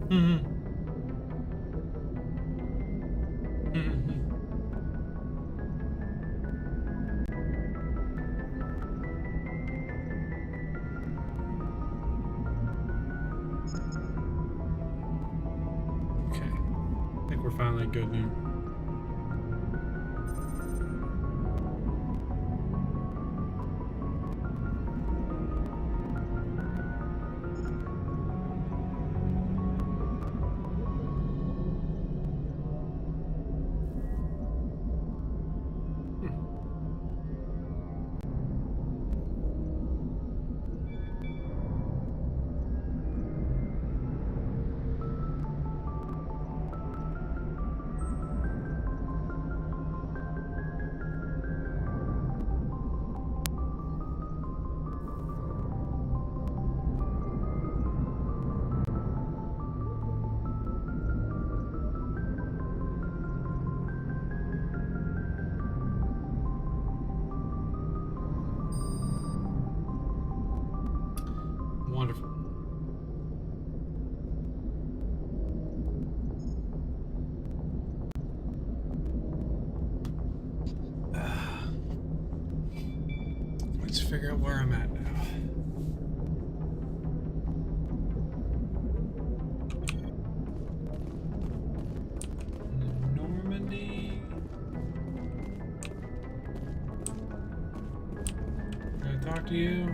Mm-hmm. Mm-hmm. Okay. I think we're finally good now. Wonderful. Let's figure out where I'm at now. Normandy. Can I talk to you?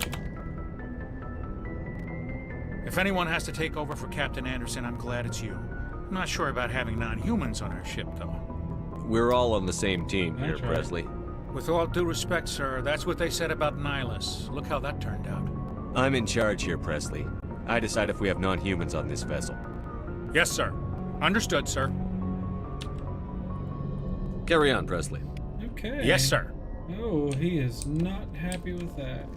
If anyone has to take over for Captain Anderson, I'm glad it's you. I'm not sure about having non-humans on our ship, though. We're all on the same team here, That's right. Presley. With all due respect, sir, that's what they said about Nihilus. Look how that turned out. I'm in charge here, Presley. I decide if we have non-humans on this vessel. Yes, sir. Understood, sir. Carry on, Presley. Okay. Yes, sir. Oh, he is not happy with that.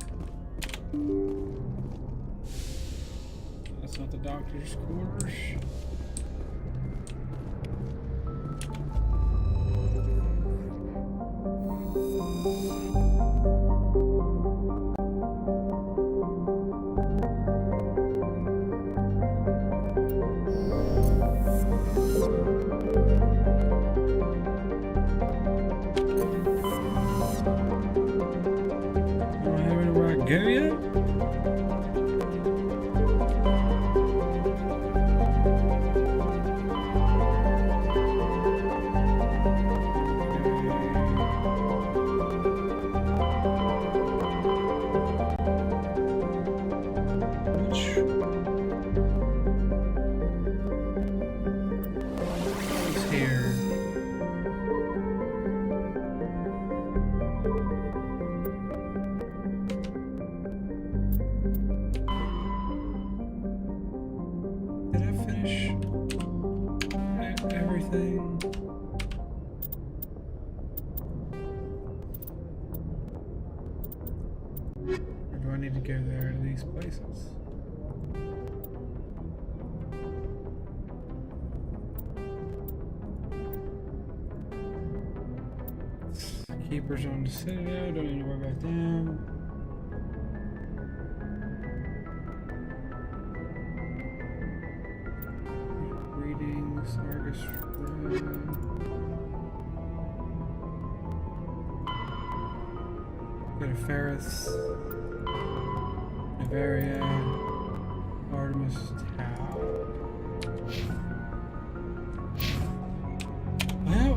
That's not the doctor's quarters. Am I having where I go yet? Which is here? Did I finish everything? Or do I need to go there to these places? Keepers on the Citadel, don't need to worry about them. Greetings, Argus Road. Go to Ferris, Bavaria, Artemis Tau. Well,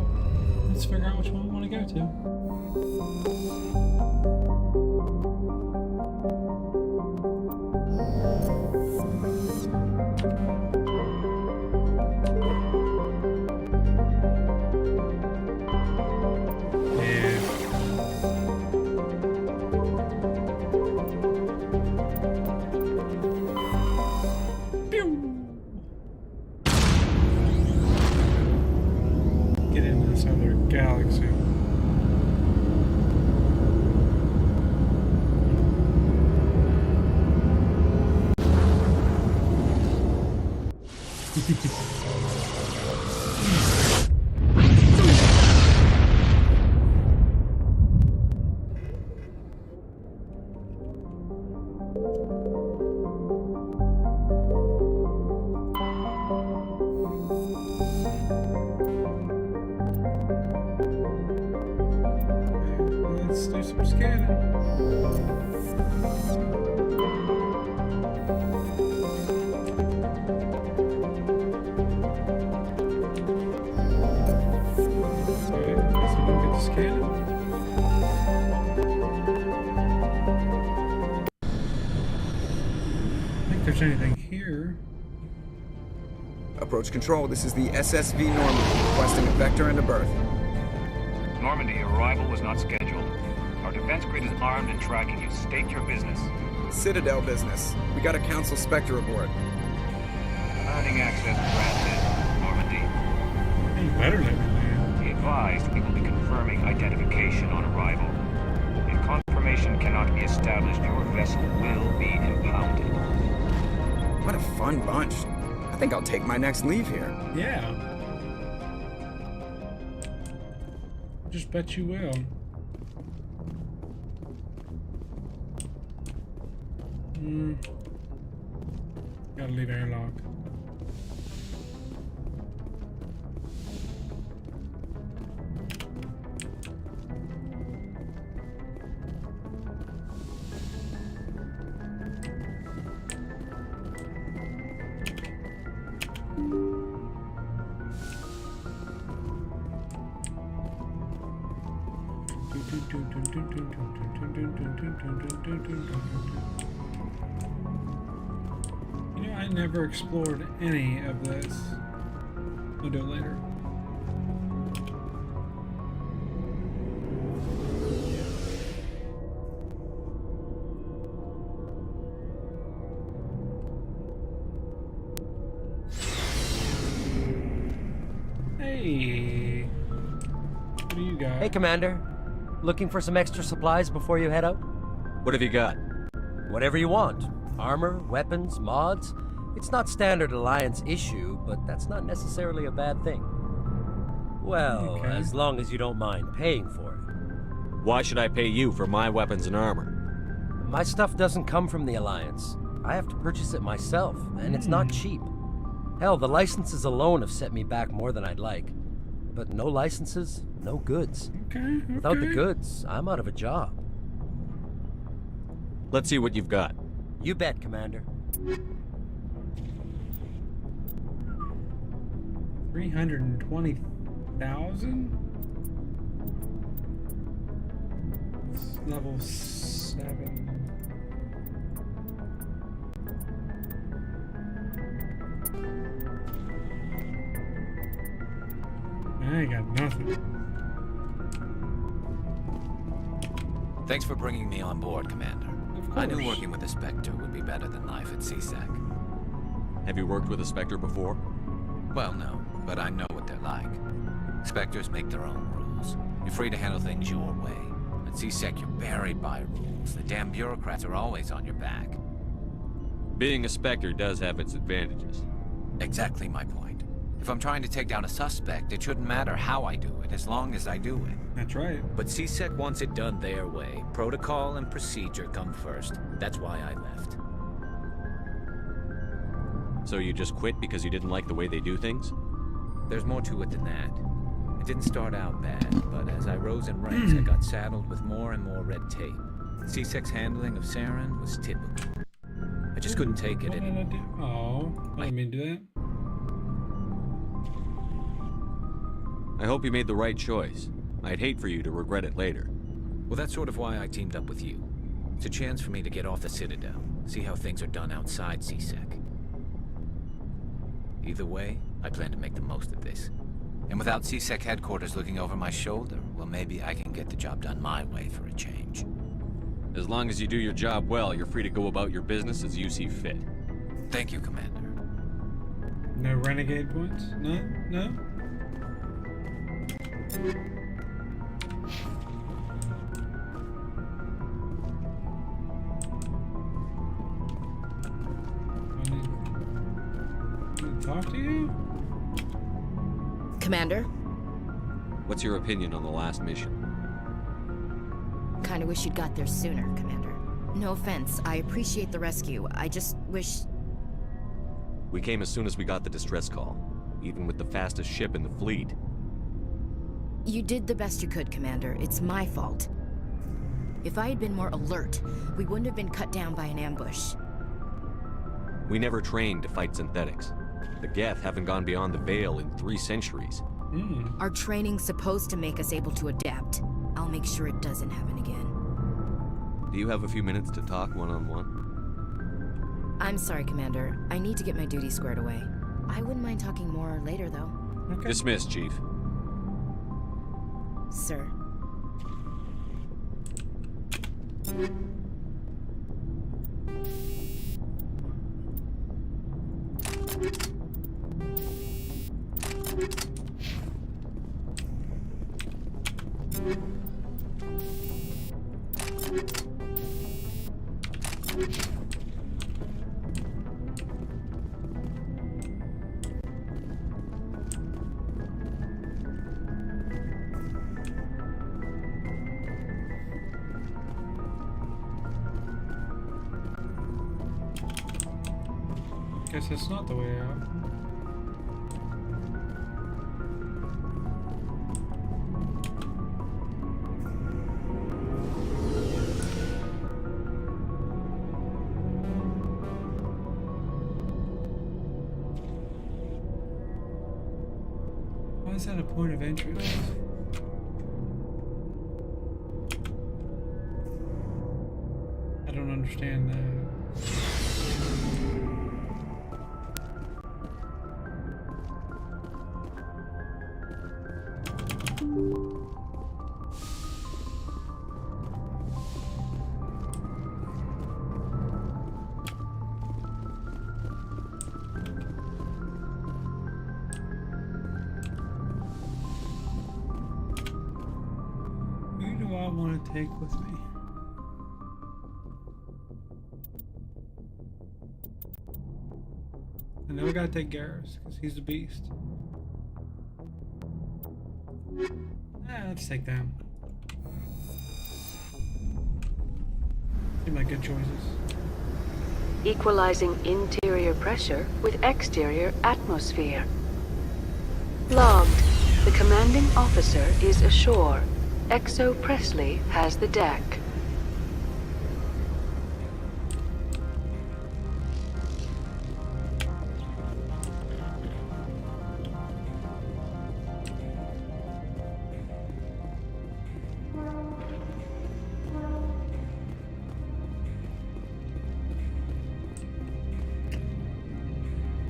let's figure out which one we want to go to. Yeah. Pew! Get in this other galaxy. if there's anything here. Approach control, this is the SSV Normandy, requesting a vector and a berth. Normandy, your arrival was not scheduled. Our defense grid is armed and tracking you. State your business. Citadel business. We got a Council Spectre aboard. Landing access granted. Normandy. You better let me land. Be advised, we will be confirming identification on arrival. If confirmation cannot be established, your vessel will be impounded. What a fun bunch. I think I'll take my next leave here. Yeah. Just bet you will. Gotta leave airlock. You know, I never explored any of this. I'll do it later. Hey, what do you got? Hey, Commander. Looking for some extra supplies before you head out? What have you got? Whatever you want. Armor, weapons, mods. It's not standard Alliance issue, but that's not necessarily a bad thing. Well, Okay. as long as you don't mind paying for it. Why should I pay you for my weapons and armor? My stuff doesn't come from the Alliance. I have to purchase it myself, and it's not cheap. Hell, the licenses alone have set me back more than I'd like. But no licenses, no goods. Okay, Without the okay. goods, I'm out of a job. Let's see what you've got. You bet, Commander. 320,000? It's level 7. I got nothing. Thanks for bringing me on board, Commander. I knew course. working with a Spectre would be better than life at CSEC. Have you worked with a Spectre before? Well, no, but I know what they're like. Spectres make their own rules. You're free to handle things your way. At CSEC, you're buried by rules. The damn bureaucrats are always on your back. Being a Spectre does have its advantages. Exactly my point. If I'm trying to take down a suspect, it shouldn't matter how I do it, as long as I do it. That's right. But CSEC wants it done their way. Protocol and procedure come first. That's why I left. So you just quit because you didn't like the way they do things? There's more to it than that. It didn't start out bad, but as I rose in ranks, I got saddled with more and more red tape. CSEC's handling of Saren was typical. I just couldn't take it What did I anymore. do? Oh, I didn't mean to do that. I hope you made the right choice. I'd hate for you to regret it later. Well, that's sort of why I teamed up with you. It's a chance for me to get off the Citadel, see how things are done outside CSEC. Either way, I plan to make the most of this. And without CSEC headquarters looking over my shoulder, well, maybe I can get the job done my way for a change. As long as you do your job well, you're free to go about your business as you see fit. Thank you, Commander. No renegade points? No? No? I need to talk to you? Commander, What's your opinion on the last mission? kinda wish you'd got there sooner, Commander. No offense, I appreciate the rescue. I just wish... We came as soon as we got the distress call, even with the fastest ship in the fleet. You did the best you could, Commander. It's my fault. If I had been more alert, we wouldn't have been cut down by an ambush. We never trained to fight synthetics. The Geth haven't gone beyond the Veil in 3 centuries. Our training's supposed to make us able to adapt. I'll make sure it doesn't happen again. Do you have a few minutes to talk one-on-one? I'm sorry, Commander. I need to get my duty squared away. I wouldn't mind talking more later, though. Okay. Dismissed, Chief. Sir. Guess that's not the way out. Why is that a point of interest? I don't understand that. Who do I want to take with me? I know I gotta take Garrus, because he's a beast. Let's take them. Seem like good choices. Equalizing interior pressure with exterior atmosphere. Logged. The commanding officer is ashore. Exo Presley has the deck.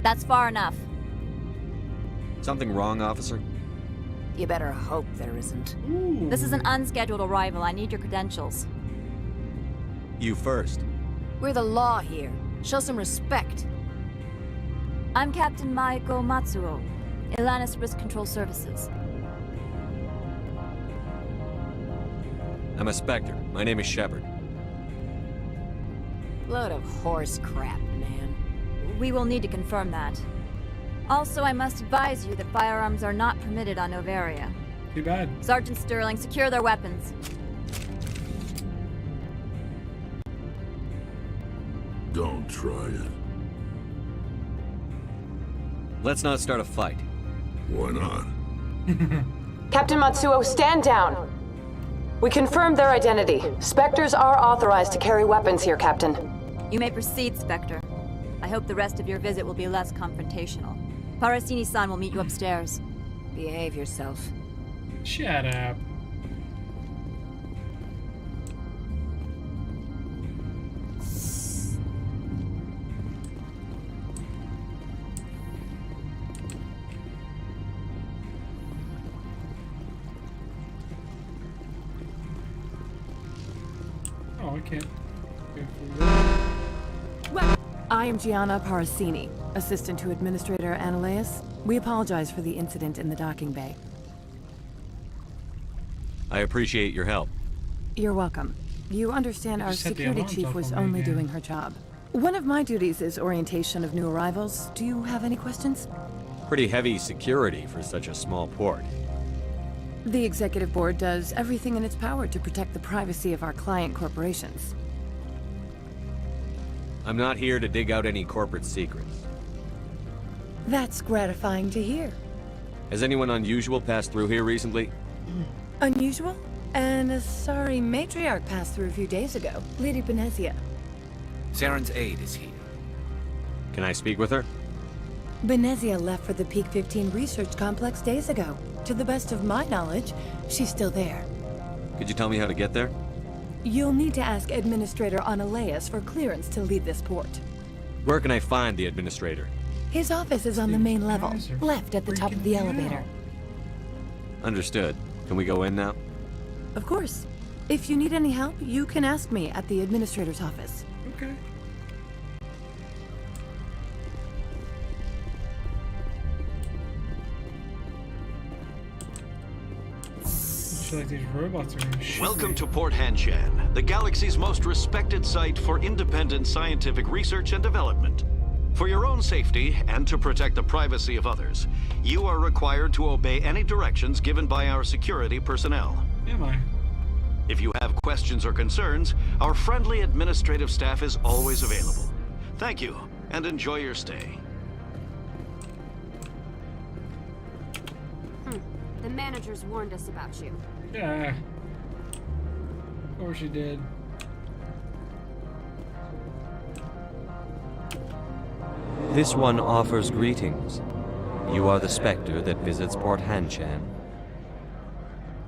That's far enough. Something wrong, officer? You better hope there isn't. Ooh. This is an unscheduled arrival. I need your credentials. You first. We're the law here. Show some respect. I'm Captain Maiko Matsuo, Ilanis Risk Control Services. I'm a Spectre. My name is Shepard. Load of horse crap, man. We will need to confirm that. Also, I must advise you that firearms are not permitted on Noveria. Too bad. Sergeant Sterling, secure their weapons. Don't try it. Let's not start a fight. Why not? Captain Matsuo, stand down. We confirmed their identity. Spectres are authorized to carry weapons here, Captain. You may proceed, Spectre. I hope the rest of your visit will be less confrontational. Parasini-san will meet you upstairs. Behave yourself. Shut up. Oh, I can't. I am Gianna Parasini, assistant to Administrator Analeas. We apologize for the incident in the docking bay. I appreciate your help. You're welcome. You understand our just set the security alarms chief off was on me only again. doing her job. One of my duties is orientation of new arrivals. Do you have any questions? Pretty heavy security for such a small port. The executive board does everything in its power to protect the privacy of our client corporations. I'm not here to dig out any corporate secrets. That's gratifying to hear. Has anyone unusual passed through here recently? Unusual? And a sorry matriarch passed through a few days ago. Lady Benezia. Saren's aide is here. Can I speak with her? Benezia left for the Peak 15 research complex days ago. To the best of my knowledge, she's still there. Could you tell me how to get there? You'll need to ask Administrator Analeas for clearance to leave this port. Where can I find the administrator? His office is on the main level, left at the top of the elevator. Understood. Can we go in now? Of course. If you need any help, you can ask me at the administrator's office. Okay. Like these robots are gonna shoot Welcome me. to Port Hanshan, the galaxy's most respected site for independent scientific research and development. For your own safety and to protect the privacy of others, you are required to obey any directions given by our security personnel. Am I? If you have questions or concerns, our friendly administrative staff is always available. Thank you, and enjoy your stay. The managers warned us about you. Yeah. Of course you did. This one offers greetings. You are the Spectre that visits Port Hanshan.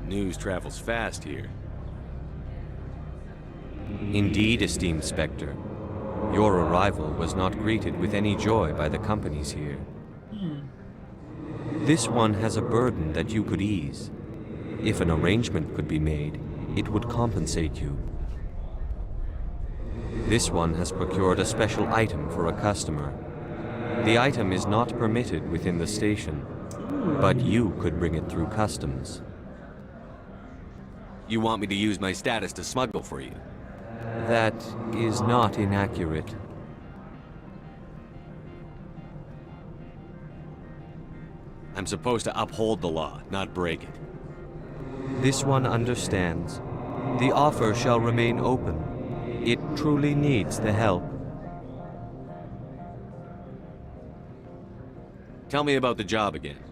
News travels fast here. Indeed, esteemed Spectre. Your arrival was not greeted with any joy by the companies here. This one has a burden that you could ease. If an arrangement could be made, it would compensate you. This one has procured a special item for a customer. The item is not permitted within the station, but you could bring it through customs. You want me to use my status to smuggle for you? That is not inaccurate. I'm supposed to uphold the law, not break it. This one understands. The offer shall remain open. It truly needs the help. Tell me about the job again.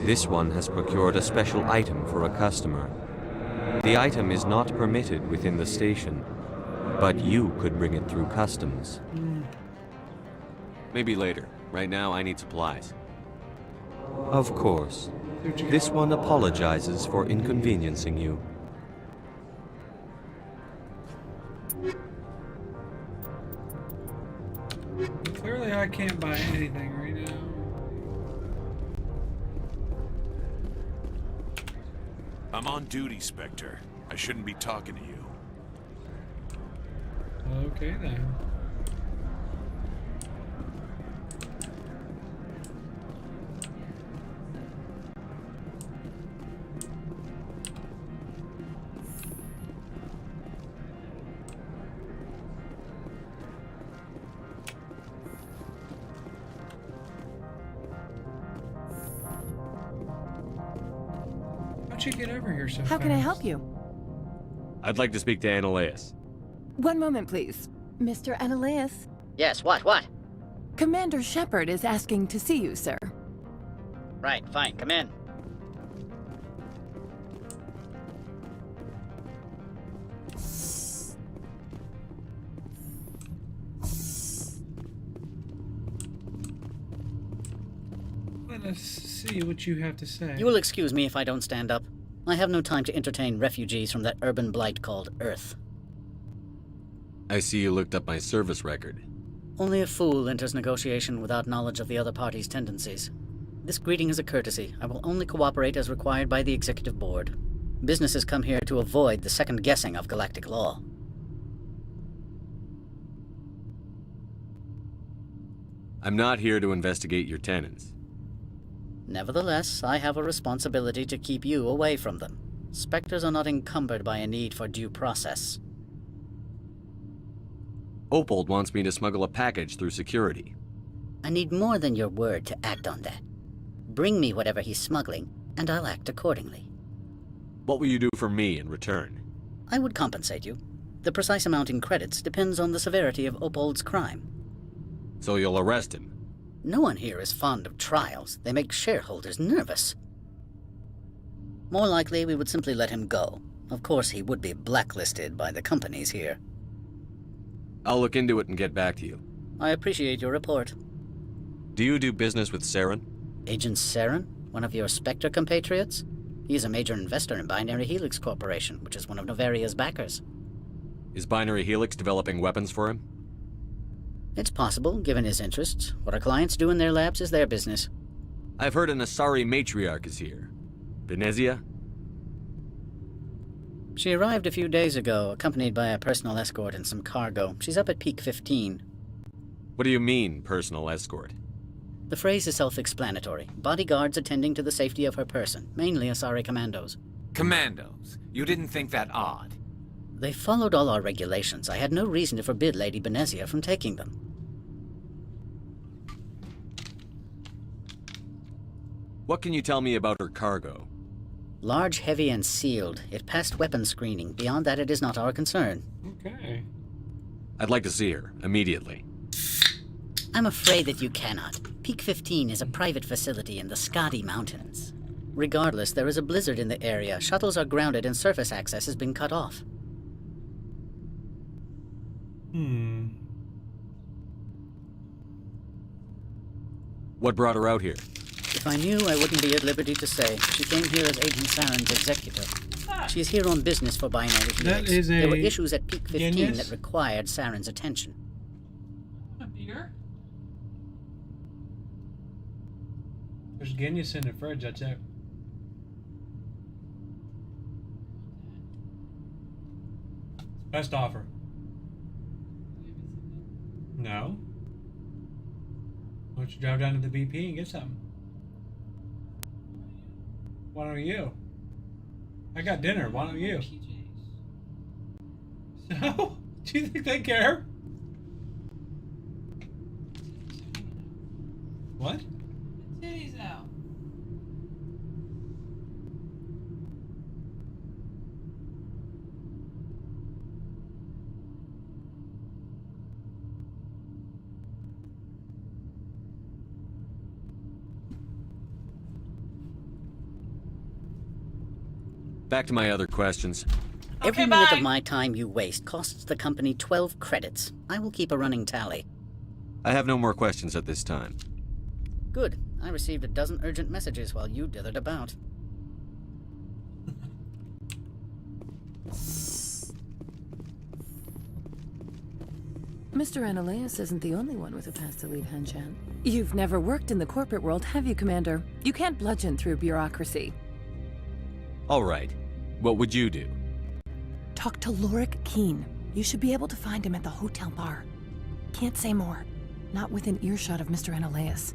This one has procured a special item for a customer. The item is not permitted within the station, but you could bring it through customs. Maybe later. Right now, I need supplies. Of course. This one apologizes for inconveniencing you. Clearly I can't buy anything right now. I'm on duty, Spectre. I shouldn't be talking to you. Okay then. How'd you get over here so fast? How can I help you? I'd like to speak to Ananias. One moment, please. Mr. Ananias? Yes, what? Commander Shepard is asking to see you, sir. Right, fine, come in. Let us see what you have to say. You will excuse me if I don't stand up. I have no time to entertain refugees from that urban blight called Earth. I see you looked up my service record. Only a fool enters negotiation without knowledge of the other party's tendencies. This greeting is a courtesy. I will only cooperate as required by the Executive Board. Businesses come here to avoid the second guessing of galactic law. I'm not here to investigate your tenants. Nevertheless, I have a responsibility to keep you away from them. Spectres are not encumbered by a need for due process. Opold wants me to smuggle a package through security. I need more than your word to act on that. Bring me whatever he's smuggling, and I'll act accordingly. What will you do for me in return? I would compensate you. The precise amount in credits depends on the severity of Opold's crime. So you'll arrest him? No one here is fond of trials. They make shareholders nervous. More likely, we would simply let him go. Of course, he would be blacklisted by the companies here. I'll look into it and get back to you. I appreciate your report. Do you do business with Saren? Agent Saren? One of your Spectre compatriots? He's a major investor in Binary Helix Corporation, which is one of Novaria's backers. Is Binary Helix developing weapons for him? It's possible, given his interests. What our clients do in their labs is their business. I've heard an Asari matriarch is here. Benezia? She arrived a few days ago, accompanied by a personal escort and some cargo. She's up at Peak 15. What do you mean, personal escort? The phrase is self-explanatory. Bodyguards attending to the safety of her person, mainly Asari commandos. Commandos? You didn't think that odd? They followed all our regulations. I had no reason to forbid Lady Benezia from taking them. What can you tell me about her cargo? Large, heavy, and sealed. It passed weapons screening. Beyond that, it is not our concern. Okay. I'd like to see her, immediately. I'm afraid that you cannot. Peak 15 is a private facility in the Skadi Mountains. Regardless, there is a blizzard in the area. Shuttles are grounded and surface access has been cut off. What brought her out here? If I knew, I wouldn't be at liberty to say. She came here as Agent Saren's executor. She is here on business for Binary Helix. That is There were a issues at Peak 15 Genius? that required Saren's attention. There's Guinness in the fridge, that's it. Best offer. No. Why don't you drive down to the BP and get something? Why don't you? I got dinner, why don't you? So? Do you think they care? What? Titties out. Back to my other questions. Every minute of my time you waste costs the company 12 credits. I will keep a running tally. I have no more questions at this time. Good. I received a dozen urgent messages while you dithered about. Mr. Ananias isn't the only one with a pass to leave Hanshan. You've never worked in the corporate world, have you, Commander? You can't bludgeon through bureaucracy. All right. What would you do? Talk to Lorik Keen. You should be able to find him at the hotel bar. Can't say more. Not within earshot of Mr. Ananias.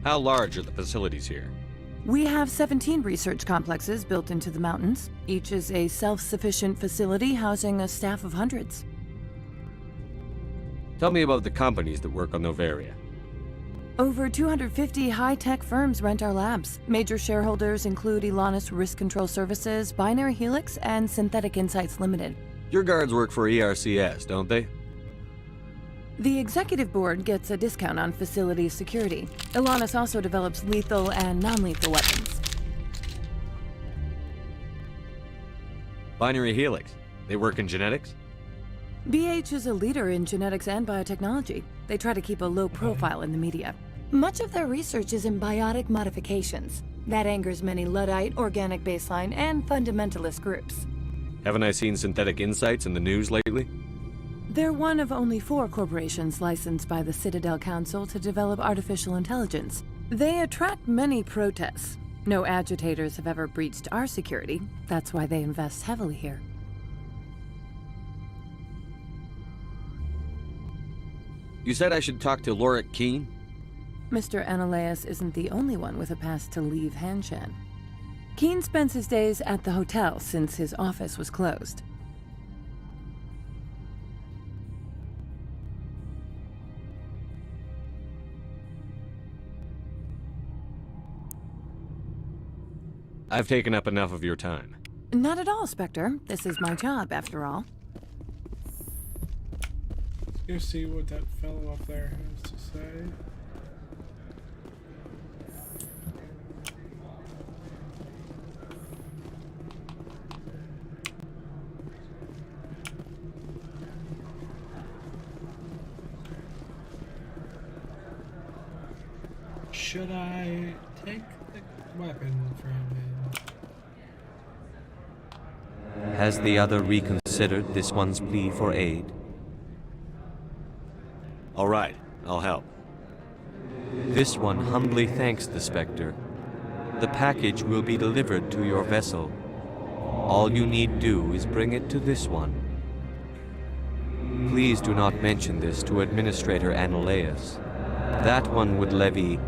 How large are the facilities here? We have 17 research complexes built into the mountains. Each is a self-sufficient facility housing a staff of hundreds. Tell me about the companies that work on Noveria. Over 250 high-tech firms rent our labs. Major shareholders include Elanus Risk Control Services, Binary Helix, and Synthetic Insights Limited. Your guards work for ERCS, don't they? The executive board gets a discount on facility security. Elanus also develops lethal and non-lethal weapons. Binary Helix. They work in genetics? BH is a leader in genetics and biotechnology. They try to keep a low profile in the media. Much of their research is in biotic modifications. That angers many Luddite, organic baseline, and fundamentalist groups. Haven't I seen Synthetic Insights in the news lately? They're one of only 4 corporations licensed by the Citadel Council to develop artificial intelligence. They attract many protests. No agitators have ever breached our security. That's why they invest heavily here. You said I should talk to Lorik Keen? Mr. Ananias isn't the only one with a pass to leave Hanshan. Keen spends his days at the hotel since his office was closed. I've taken up enough of your time. Not at all, Spectre. This is my job, after all. Let's go see what that fellow up there has to say. Should I take the weapon from him? Has the other reconsidered this one's plea for aid? All right, I'll help. This one humbly thanks the Spectre. The package will be delivered to your vessel. All you need do is bring it to this one. Please do not mention this to Administrator Analaeus. That one would levy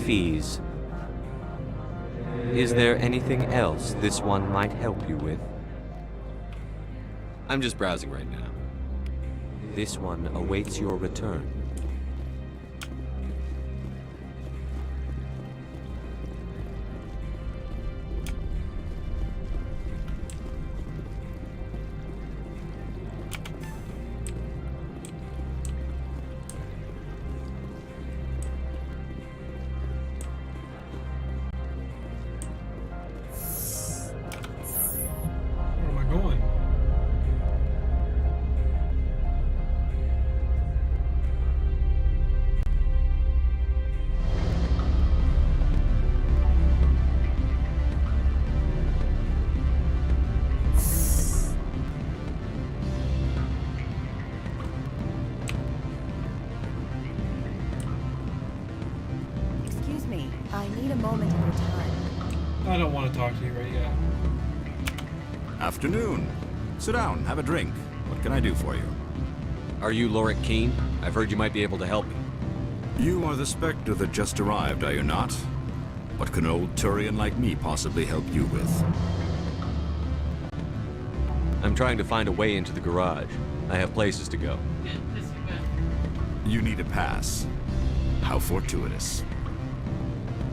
fees. Is there anything else this one might help you with? I'm just browsing right now. This one awaits your return. Where am I going? Excuse me, I need a moment of your time. I don't want to talk to you right yet. Afternoon. Sit down, have a drink. What can I do for you? Are you Lorik Keene? I've heard you might be able to help me. You are the Spectre that just arrived, are you not? What can an old Turian like me possibly help you with? I'm trying to find a way into the garage. I have places to go. You need a pass. How fortuitous.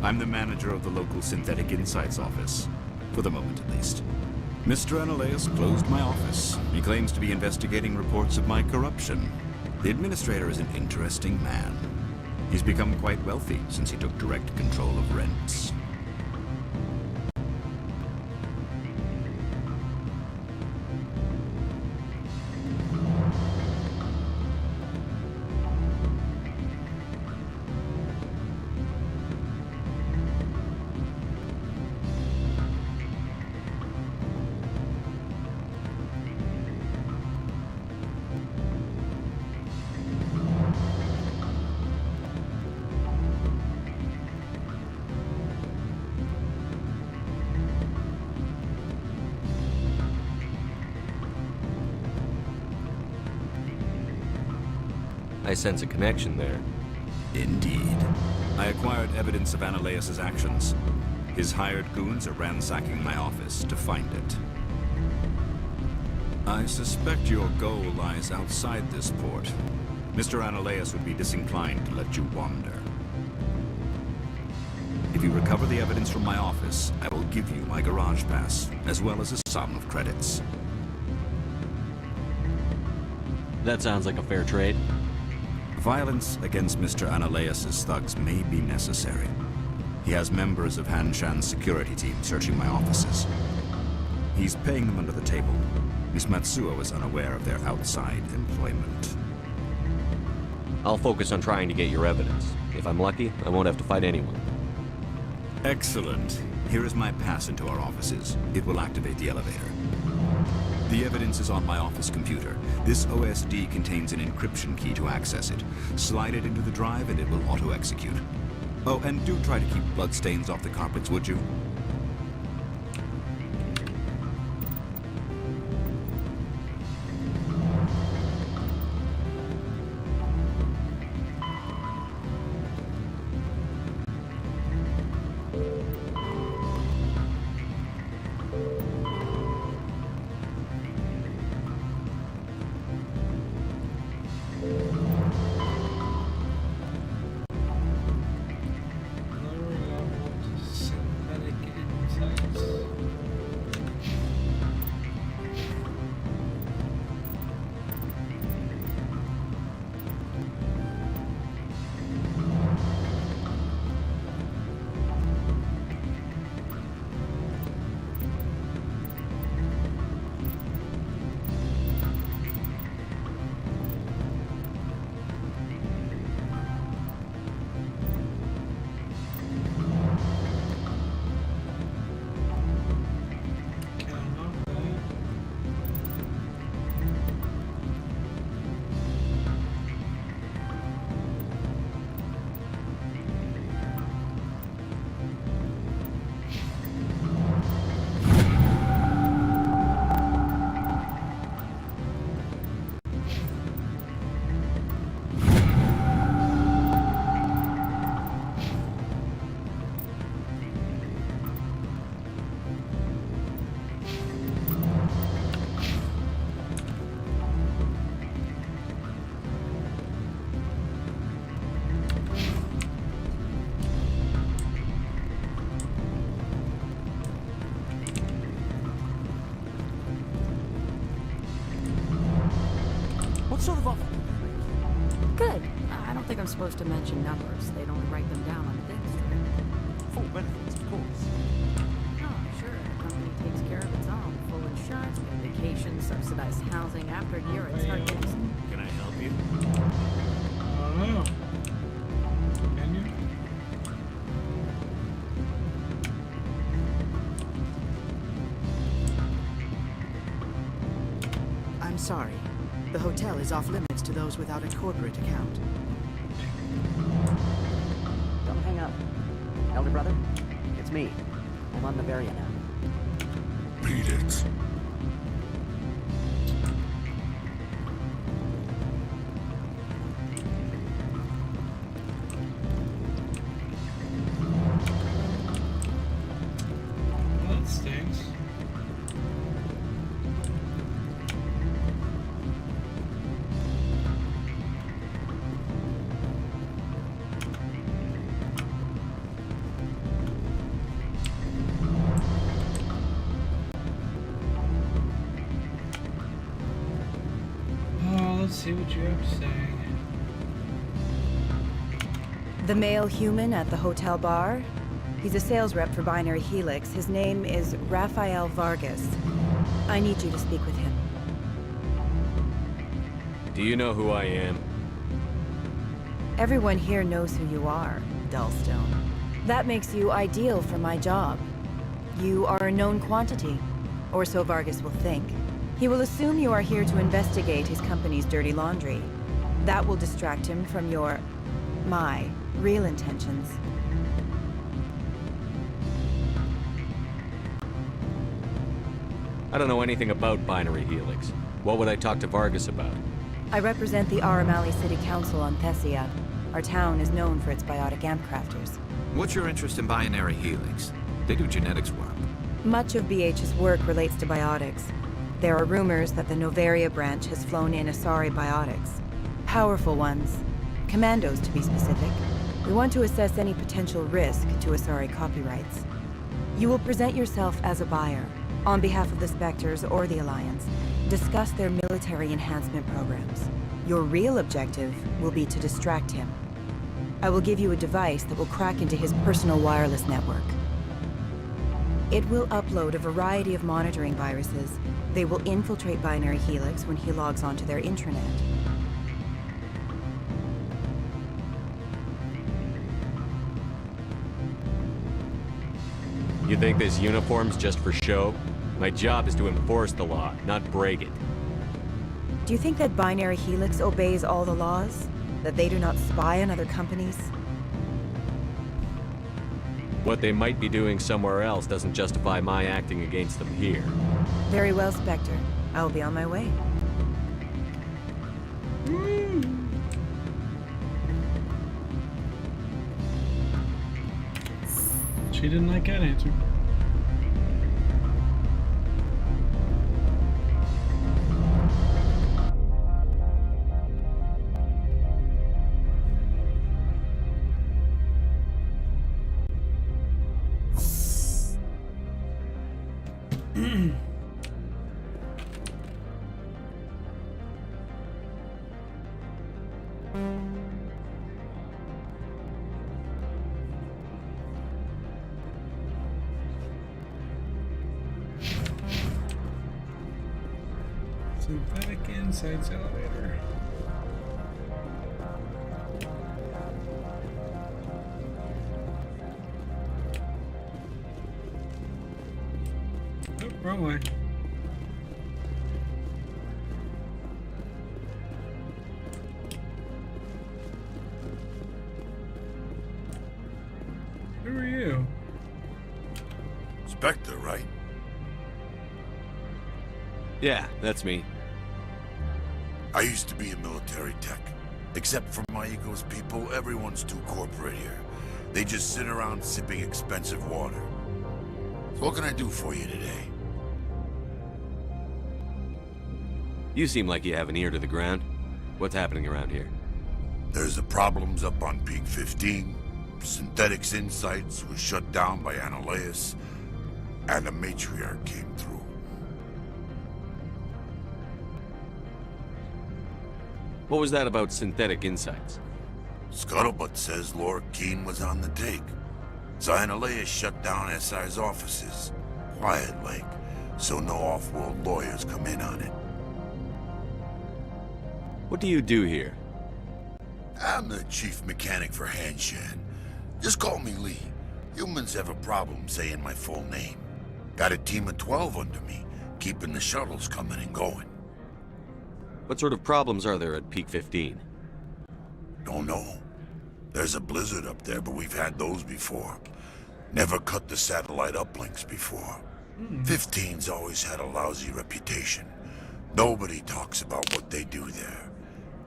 I'm the manager of the local Synthetic Insights office. For the moment, at least. Mr. Analaeus closed my office. He claims to be investigating reports of my corruption. The administrator is an interesting man. He's become quite wealthy since he took direct control of rents. I sense a connection there. Indeed. I acquired evidence of Analaeus' actions. His hired goons are ransacking my office to find it. I suspect your goal lies outside this port. Mr. Analaeus would be disinclined to let you wander. If you recover the evidence from my office, I will give you my garage pass, as well as a sum of credits. That sounds like a fair trade. Violence against Mr. Analaeus' thugs may be necessary. He has members of Han Shan's security team searching my offices. He's paying them under the table. Miss Matsuo is unaware of their outside employment. I'll focus on trying to get your evidence. If I'm lucky, I won't have to fight anyone. Excellent. Here is my pass into our offices. It will activate the elevator. The evidence is on my office computer. This OSD contains an encryption key to access it. Slide it into the drive and it will auto-execute. Oh, and do try to keep bloodstains off the carpets, would you? Lower level synthetic What sort of offer? Good. I don't think I'm supposed to mention numbers. They'd only write them down on things. Full benefits, of course. Oh, sure. The company takes care of its own. Full insurance, paid vacation, subsidized housing. After a year, it's hard to... Can I help you? I don't know. Can you? I'm sorry. The hotel is off limits to those without a corporate account. Don't hang up. Elder brother, it's me. I'm on Bavaria now. Beat it. Well, that stinks. Let's see what you have to say. The male human at the hotel bar? He's a sales rep for Binary Helix. His name is Rafael Vargas. I need you to speak with him. Do you know who I am? Everyone here knows who you are, Dullstone. That makes you ideal for my job. You are a known quantity, or so Vargas will think. He will assume you are here to investigate his company's dirty laundry. That will distract him from my real intentions. I don't know anything about Binary Helix. What would I talk to Vargas about? I represent the Aramali City Council on Thessia. Our town is known for its biotic amp crafters. What's your interest in Binary Helix? They do genetics work. Much of BH's work relates to biotics. There are rumors that the Novaria branch has flown in Asari biotics. Powerful ones. Commandos, to be specific. We want to assess any potential risk to Asari copyrights. You will present yourself as a buyer, on behalf of the Spectres or the Alliance. Discuss their military enhancement programs. Your real objective will be to distract him. I will give you a device that will crack into his personal wireless network. It will upload a variety of monitoring viruses. They will infiltrate Binary Helix when he logs onto their intranet. You think this uniform's just for show? My job is to enforce the law, not break it. Do you think that Binary Helix obeys all the laws? That they do not spy on other companies? What they might be doing somewhere else doesn't justify my acting against them here. Very well, Spectre. I will be on my way. She didn't like that answer. Synthetic Insights elevator. Oh, wrong way. Who are you? Spectre, right? Yeah, that's me. I used to be in military tech. Except for my ego's people, everyone's too corporate here. They just sit around sipping expensive water. So what can I do for you today? You seem like you have an ear to the ground. What's happening around here? There's the problems up on Peak 15. Synthetics Insights was shut down by Analaeus, and a matriarch came through. What was that about synthetic insights? Scuttlebutt says Laura Keene was on the take. Zionalea shut down SI's offices. Quiet like, so no off-world lawyers come in on it. What do you do here? I'm the chief mechanic for Hanshan. Just call me Lee. Humans have a problem saying my full name. Got a team of 12 under me, keeping the shuttles coming and going. What sort of problems are there at Peak 15? Don't know. There's a blizzard up there, but we've had those before. Never cut the satellite uplinks before. 15's always had a lousy reputation. Nobody talks about what they do there.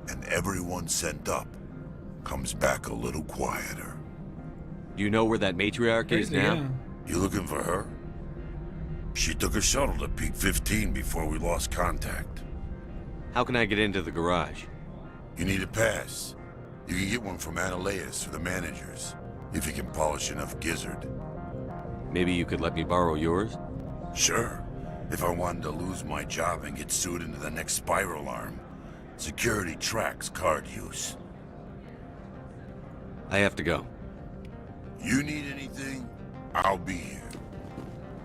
And everyone sent up comes back a little quieter. Do you know where that matriarch is now? Yeah. You looking for her? She took a shuttle to Peak 15 before we lost contact. How can I get into the garage? You need a pass. You can get one from Analeas or the managers, if you can polish enough gizzard. Maybe you could let me borrow yours? Sure. If I wanted to lose my job and get sued into the next spiral arm. Security tracks card use. I have to go. You need anything? I'll be here.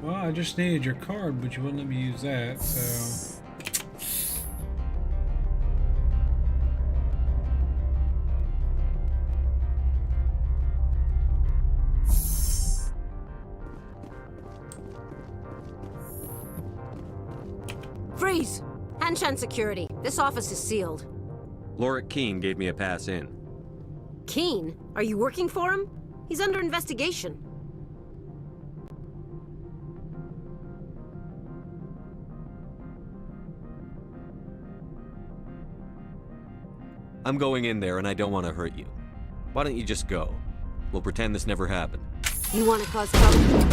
Well, I just needed your card, but you wouldn't let me use that, so... Freeze! Hanshan Security. This office is sealed. Lorik Keene gave me a pass in. Keene? Are you working for him? He's under investigation. I'm going in there and I don't want to hurt you. Why don't you just go? We'll pretend this never happened. You want to cause trouble?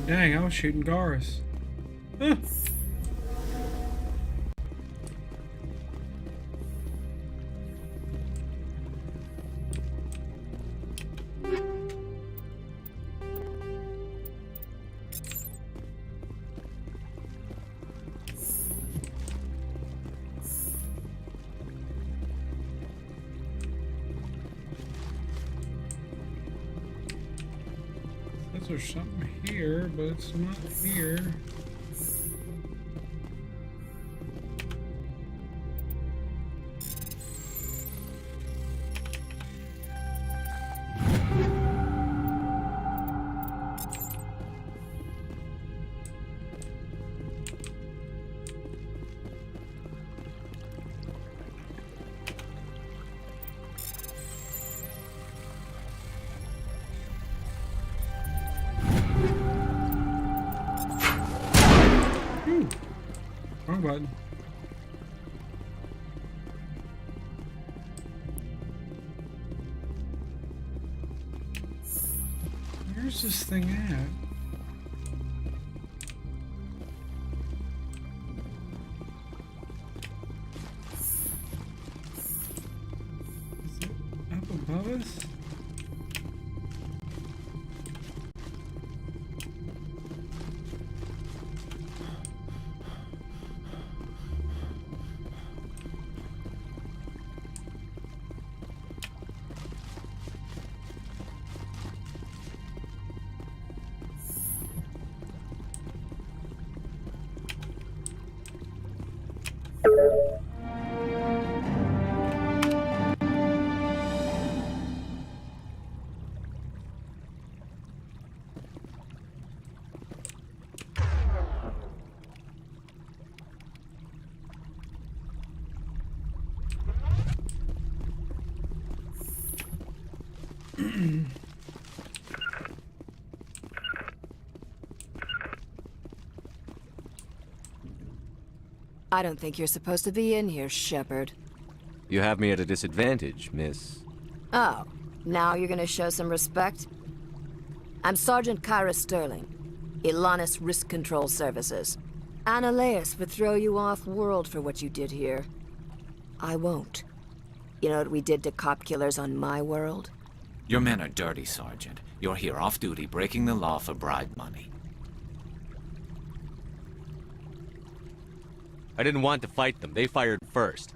Dang, I was shooting Garrus. Huh. There's something here, but it's not here. Wrong button. Where's this thing at? Is it up above us? I don't think you're supposed to be in here, Shepard. You have me at a disadvantage, miss. Oh, now you're gonna show some respect? I'm Sergeant Kyra Sterling, Ilanis Risk Control Services. Annaleus would throw you off-world for what you did here. I won't. You know what we did to cop killers on my world? Your men are dirty, Sergeant. You're here off-duty, breaking the law for bribe money. I didn't want to fight them. They fired first.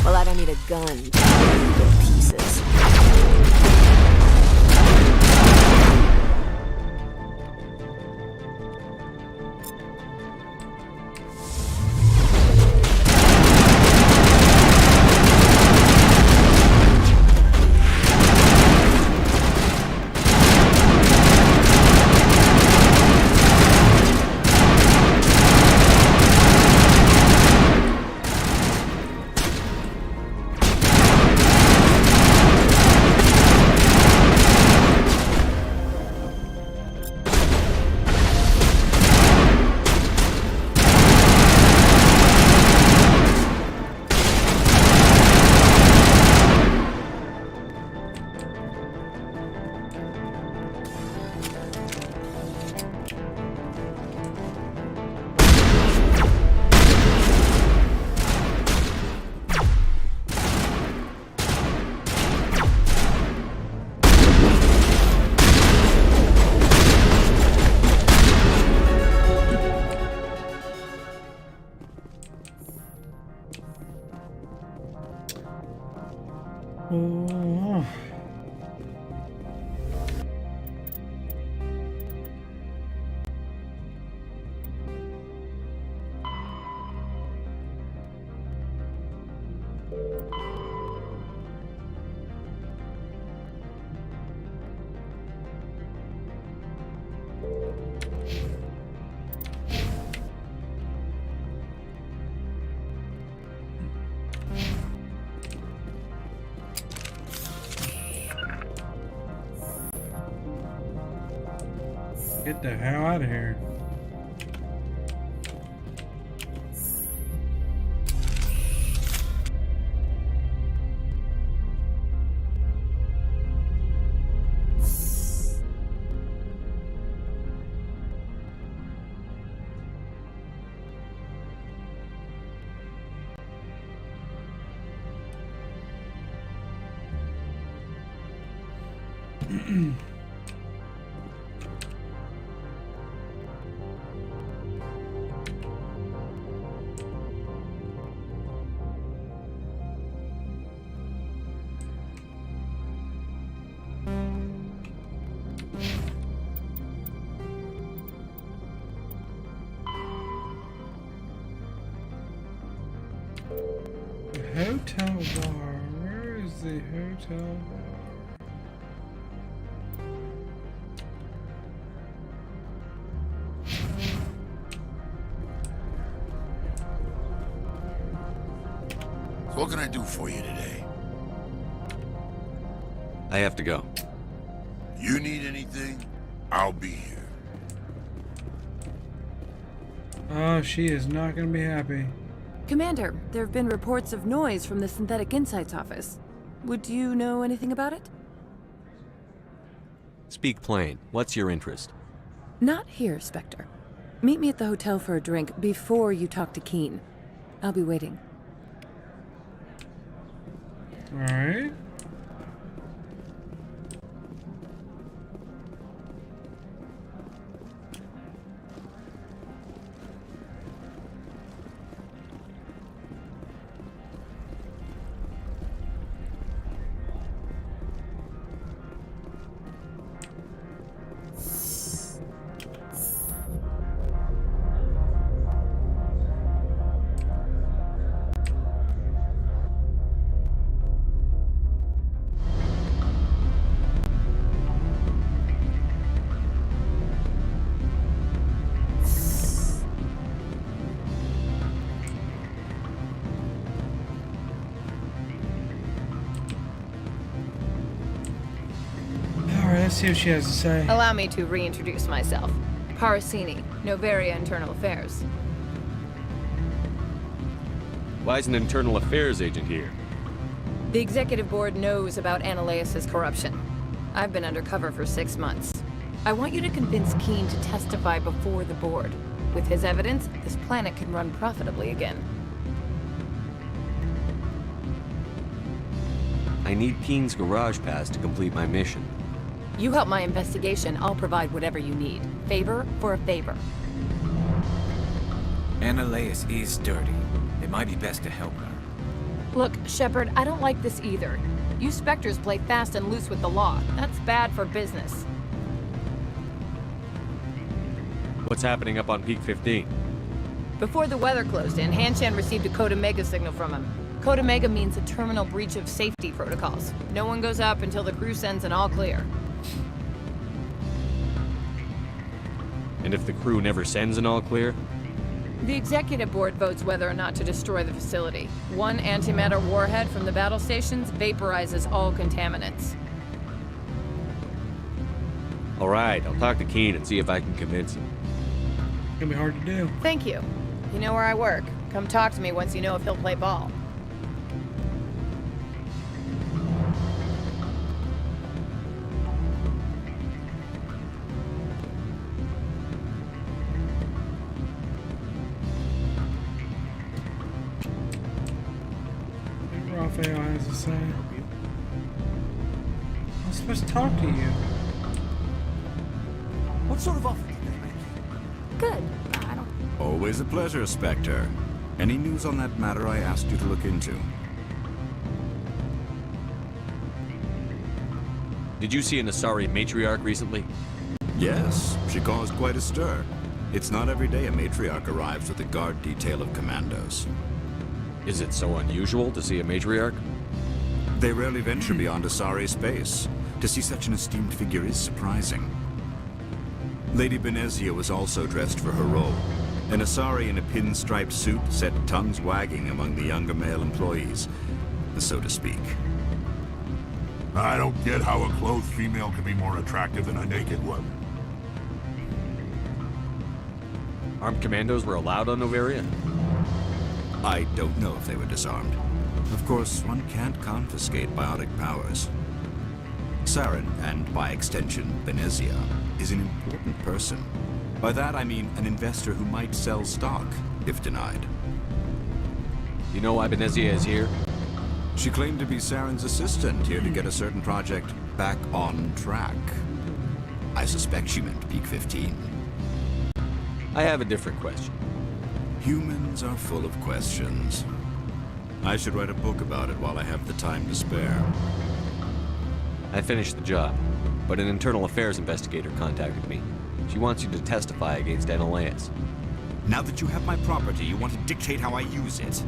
Well, I don't need a gun to tear you to pieces. Oh. Get the hell out of here. Hotel bar. Where is the hotel bar? So what can I do for you today? I have to go. You need anything? I'll be here. Oh, she is not going to be happy. Commander, there have been reports of noise from the Synthetic Insights office. Would you know anything about it? Speak plain. What's your interest? Not here, Spectre. Meet me at the hotel for a drink before you talk to Keen. I'll be waiting. All right. Let's see what she has to say. Allow me to reintroduce myself. Parasini, Novaria Internal Affairs. Why is an internal affairs agent here? The executive board knows about Ananias' corruption. I've been undercover for 6 months. I want you to convince Keene to testify before the board. With his evidence, this planet can run profitably again. I need Keene's garage pass to complete my mission. You help my investigation, I'll provide whatever you need. Favor for a favor. Ananias is dirty. It might be best to help her. Look, Shepard, I don't like this either. You Spectres play fast and loose with the law. That's bad for business. What's happening up on Peak 15? Before the weather closed in, Hanshan received a Code Omega signal from him. Code Omega means a terminal breach of safety protocols. No one goes up until the crew sends an all clear. And if the crew never sends an all clear? The executive board votes whether or not to destroy the facility. One antimatter warhead from the battle stations vaporizes all contaminants. All right, I'll talk to Keene and see if I can convince him. It's gonna be hard to do. Thank you. You know where I work. Come talk to me once you know if he'll play ball. Raphael has to say. I'm supposed to talk to you. What sort of offer did they make you? Good. I don't... Always a pleasure, Spectre. Any news on that matter I asked you to look into? Did you see an Asari matriarch recently? Yes, she caused quite a stir. It's not every day a matriarch arrives with a guard detail of commandos. Is it so unusual to see a matriarch? They rarely venture beyond Asari space. To see such an esteemed figure is surprising. Lady Benezia was also dressed for her role. An Asari in a pinstriped suit set tongues wagging among the younger male employees, so to speak. I don't get how a clothed female can be more attractive than a naked one. Armed commandos were allowed on Novaria? I don't know if they were disarmed. Of course, one can't confiscate biotic powers. Saren, and by extension, Benezia, is an important person. By that I mean an investor who might sell stock, if denied. You know why Benezia is here? She claimed to be Saren's assistant, here to get a certain project back on track. I suspect she meant Peak 15. I have a different question. Humans are full of questions. I should write a book about it while I have the time to spare. I finished the job, but an internal affairs investigator contacted me. She wants you to testify against Ananias. Now that you have my property, you want to dictate how I use it?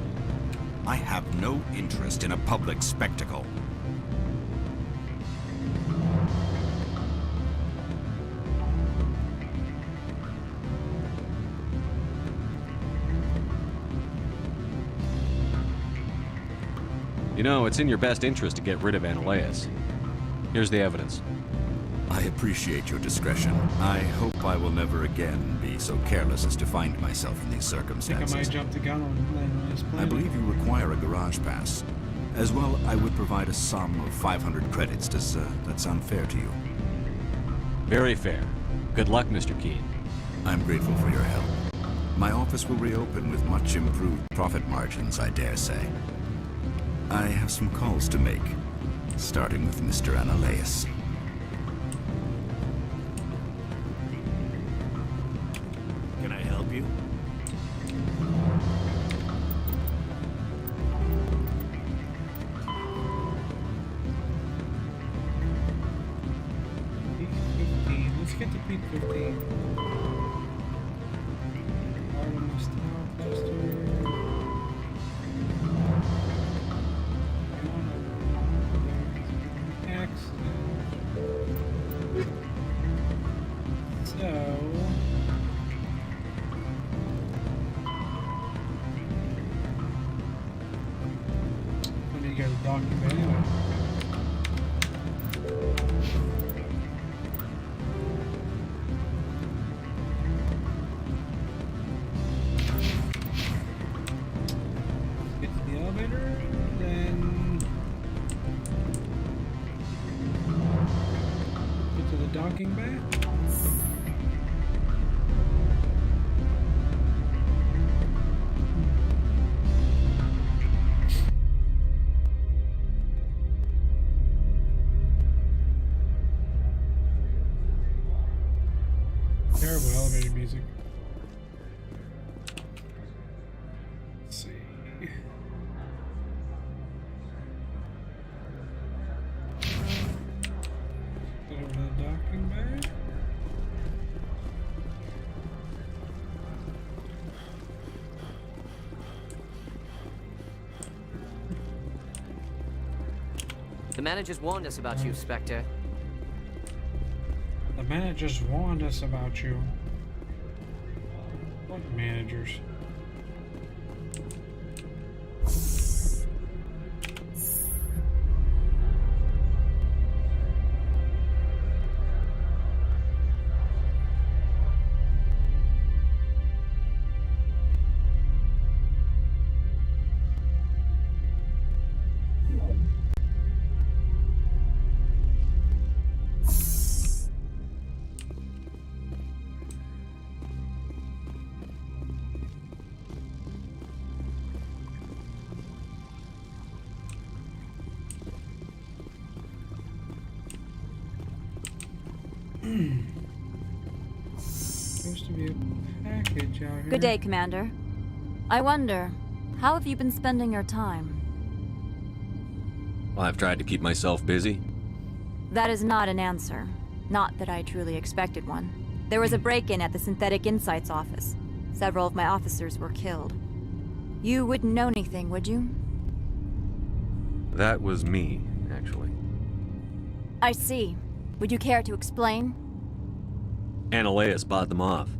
I have no interest in a public spectacle. You know, it's in your best interest to get rid of Ananias. Here's the evidence. I appreciate your discretion. I hope I will never again be so careless as to find myself in these I think I circumstances. might jump the gun on this planet. I believe you require a garage pass. As well, I would provide a sum of 500 credits. Does that sound fair to you? Very fair. Good luck, Mr. Keene. I'm grateful for your help. My office will reopen with much improved profit margins, I dare say. I have some calls to make, starting with Mr. Ananias. Can I help you? Peak 15. Let's get to Peak 15. Artemis Tower Cluster. So, I need to go to the docking bay anyway. docking bay? Terrible elevator music. Let's see. Get over to the docking bay. The managers warned us about you, Spectre. The managers warned us about you. What managers? Supposed to be a package out here. Good day, Commander. I wonder, how have you been spending your time? Well, I've tried to keep myself busy. That is not an answer. Not that I truly expected one. There was a break-in at the Synthetic Insights office. Several of my officers were killed. You wouldn't know anything, would you? That was me, actually. I see. Would you care to explain? Ananias bought them off.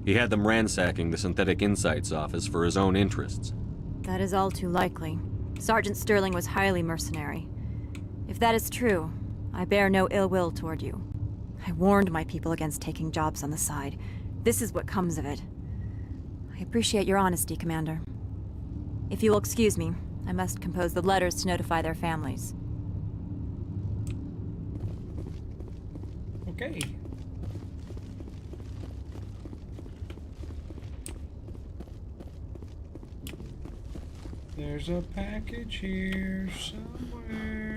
He had them ransacking the Synthetic Insights office for his own interests. That is all too likely. Sergeant Sterling was highly mercenary. If that is true, I bear no ill will toward you. I warned my people against taking jobs on the side. This is what comes of it. I appreciate your honesty, Commander. If you will excuse me, I must compose the letters to notify their families. Okay. There's a package here somewhere.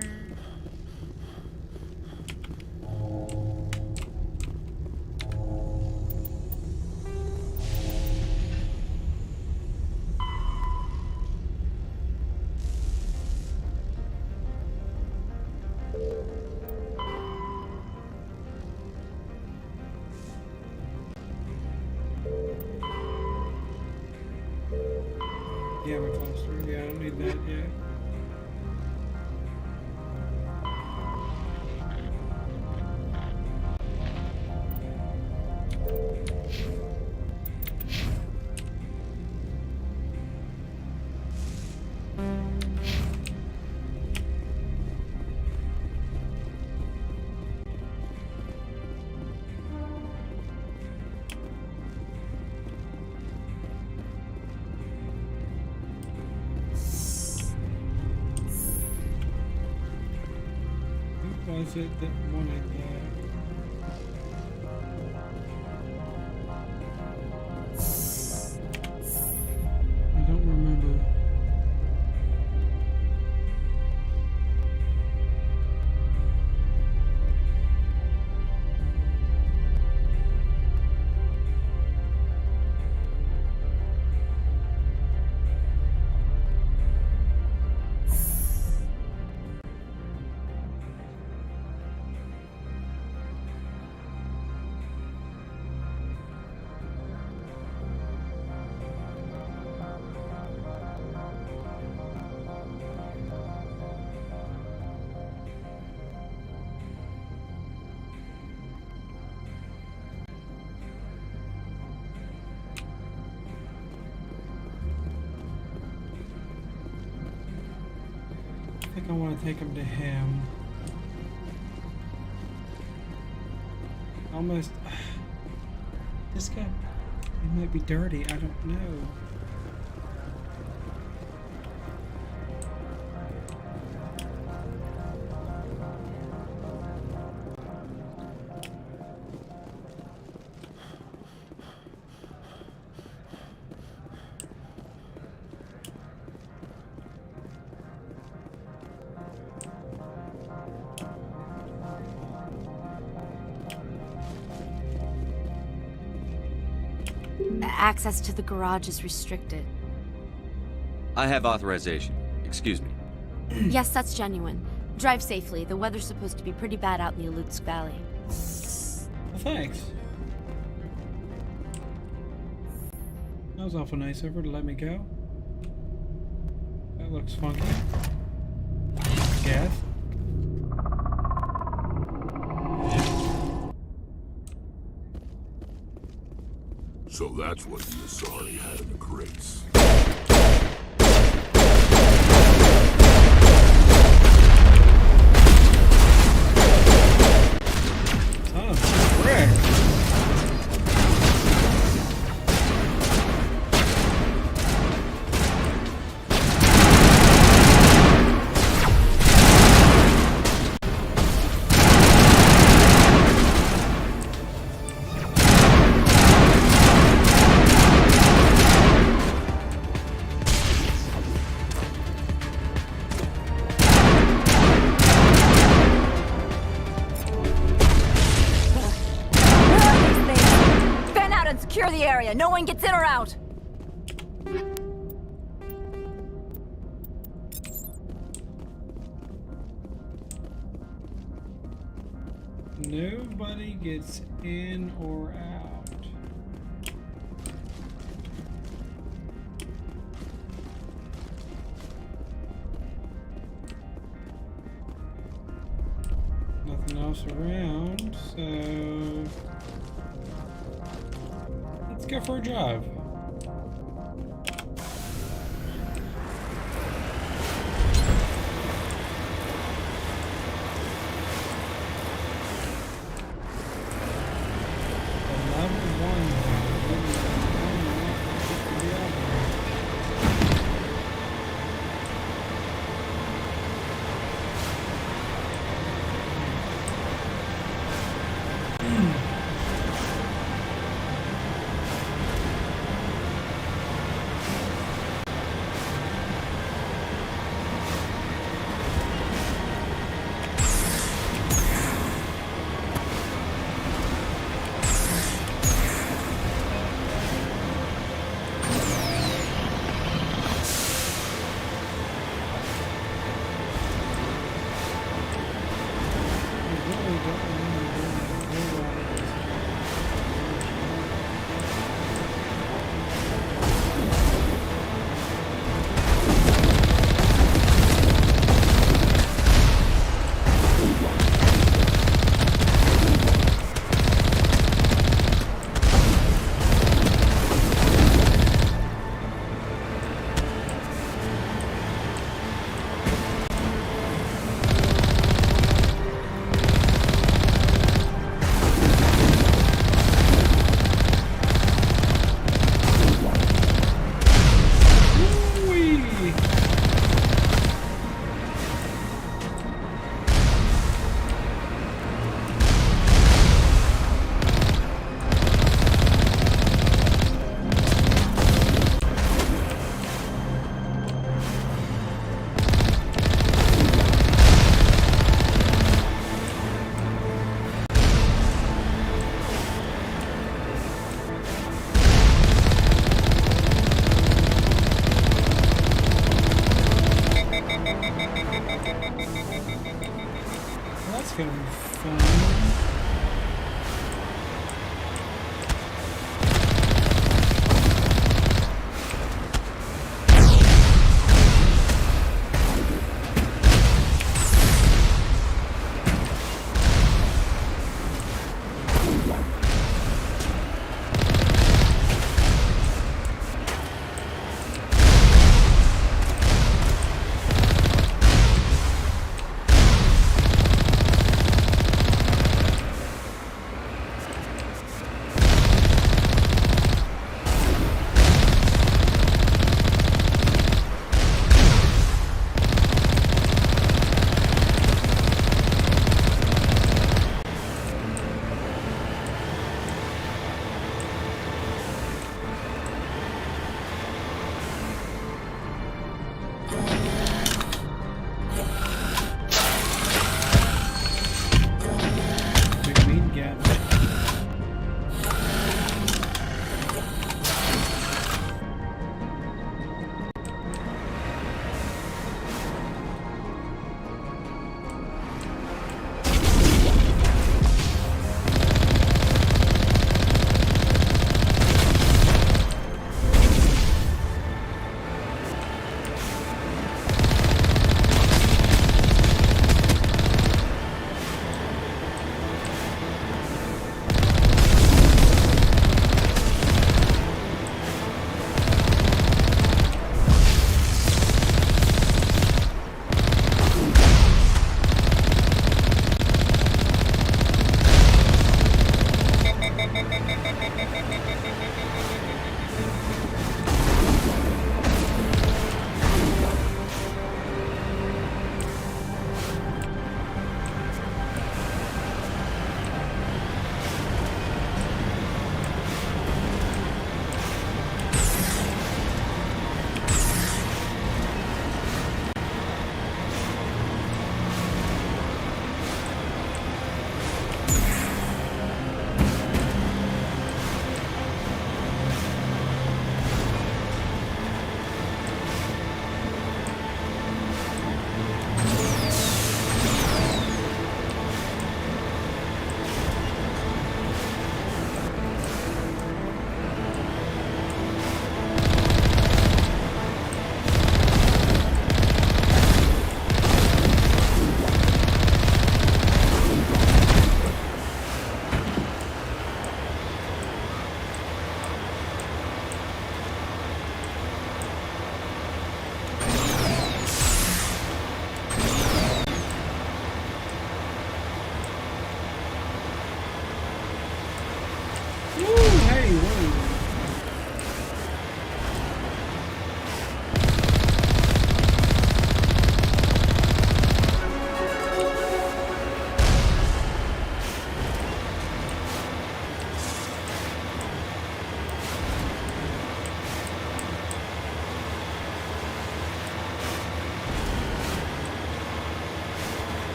Yeah, we're closer. Yeah, I don't need that yet. Was it that wanted that? I don't remember. I think I want to take him to him. Almost. This guy, he might be dirty. I don't know. access to the garage is restricted. I have authorization. Excuse me. Yes, that's genuine. Drive safely. The weather's supposed to be pretty bad out in the Alutsk Valley. Well, thanks. That was awful nice of her to let me go. That looks funky. Gas. So that's what the Asari had in the crates. Oh, frick. Secure the area. No one gets in or out. Nobody gets in or out. Nothing else around, so let's go for a drive.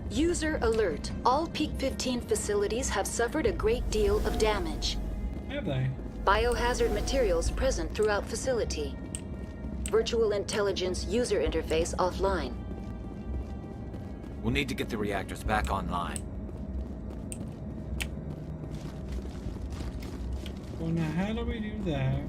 User alert. All Peak 15 facilities have suffered a great deal of damage. Have they? Biohazard materials present throughout facility. Virtual intelligence user interface offline. We'll need to get the reactors back online. Well, now how do we do that?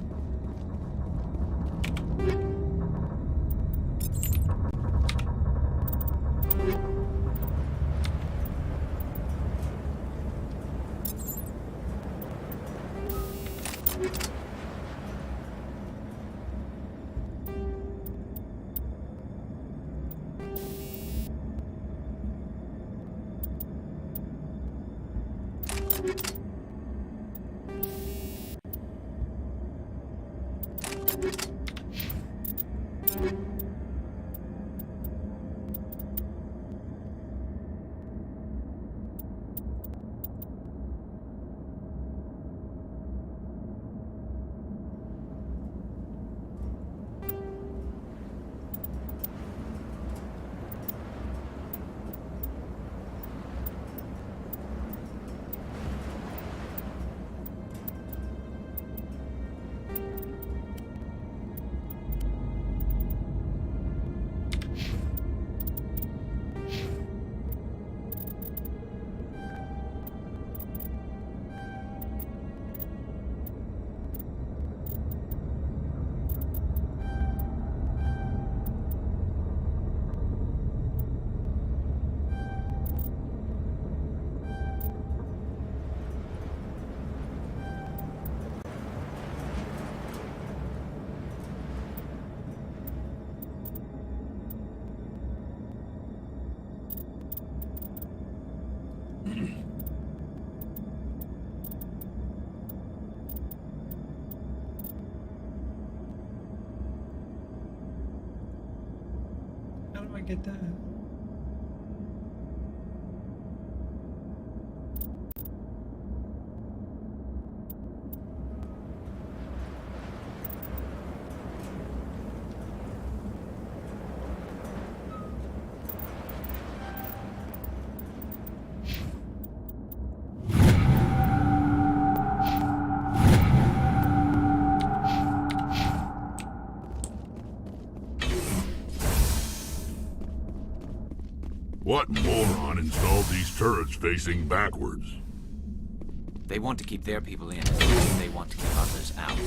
How do I get that? What moron installed these turrets facing backwards? They want to keep their people in, and they want to keep others out.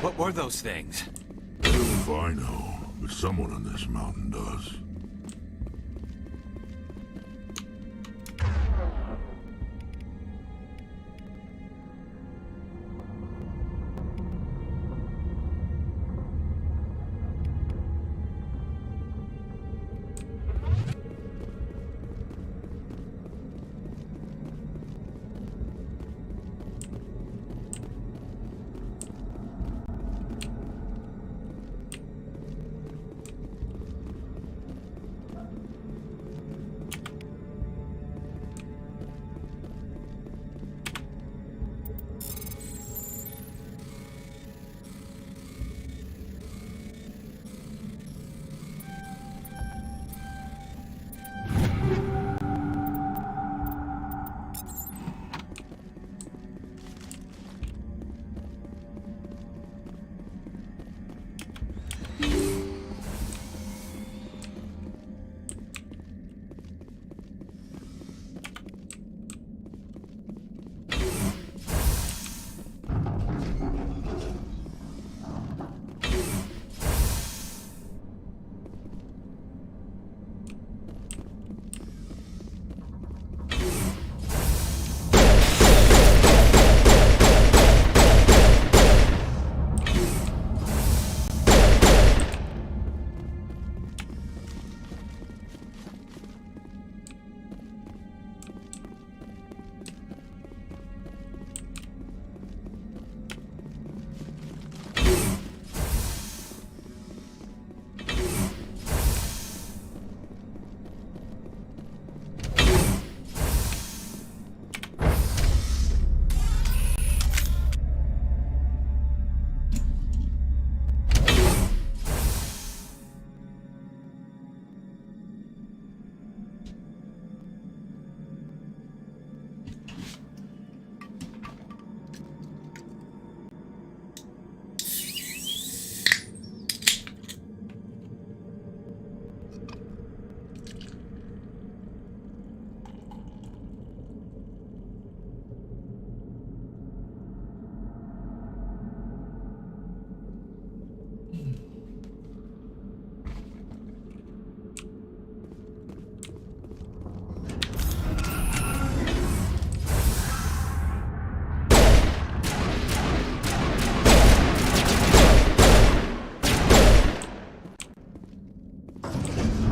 What were those things? If I know, but someone on this mountain does.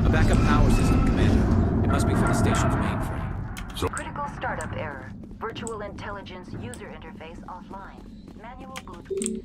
A backup power system, Commander. It must be for the station's mainframe. Critical startup error. Virtual intelligence user interface offline. Manual boot.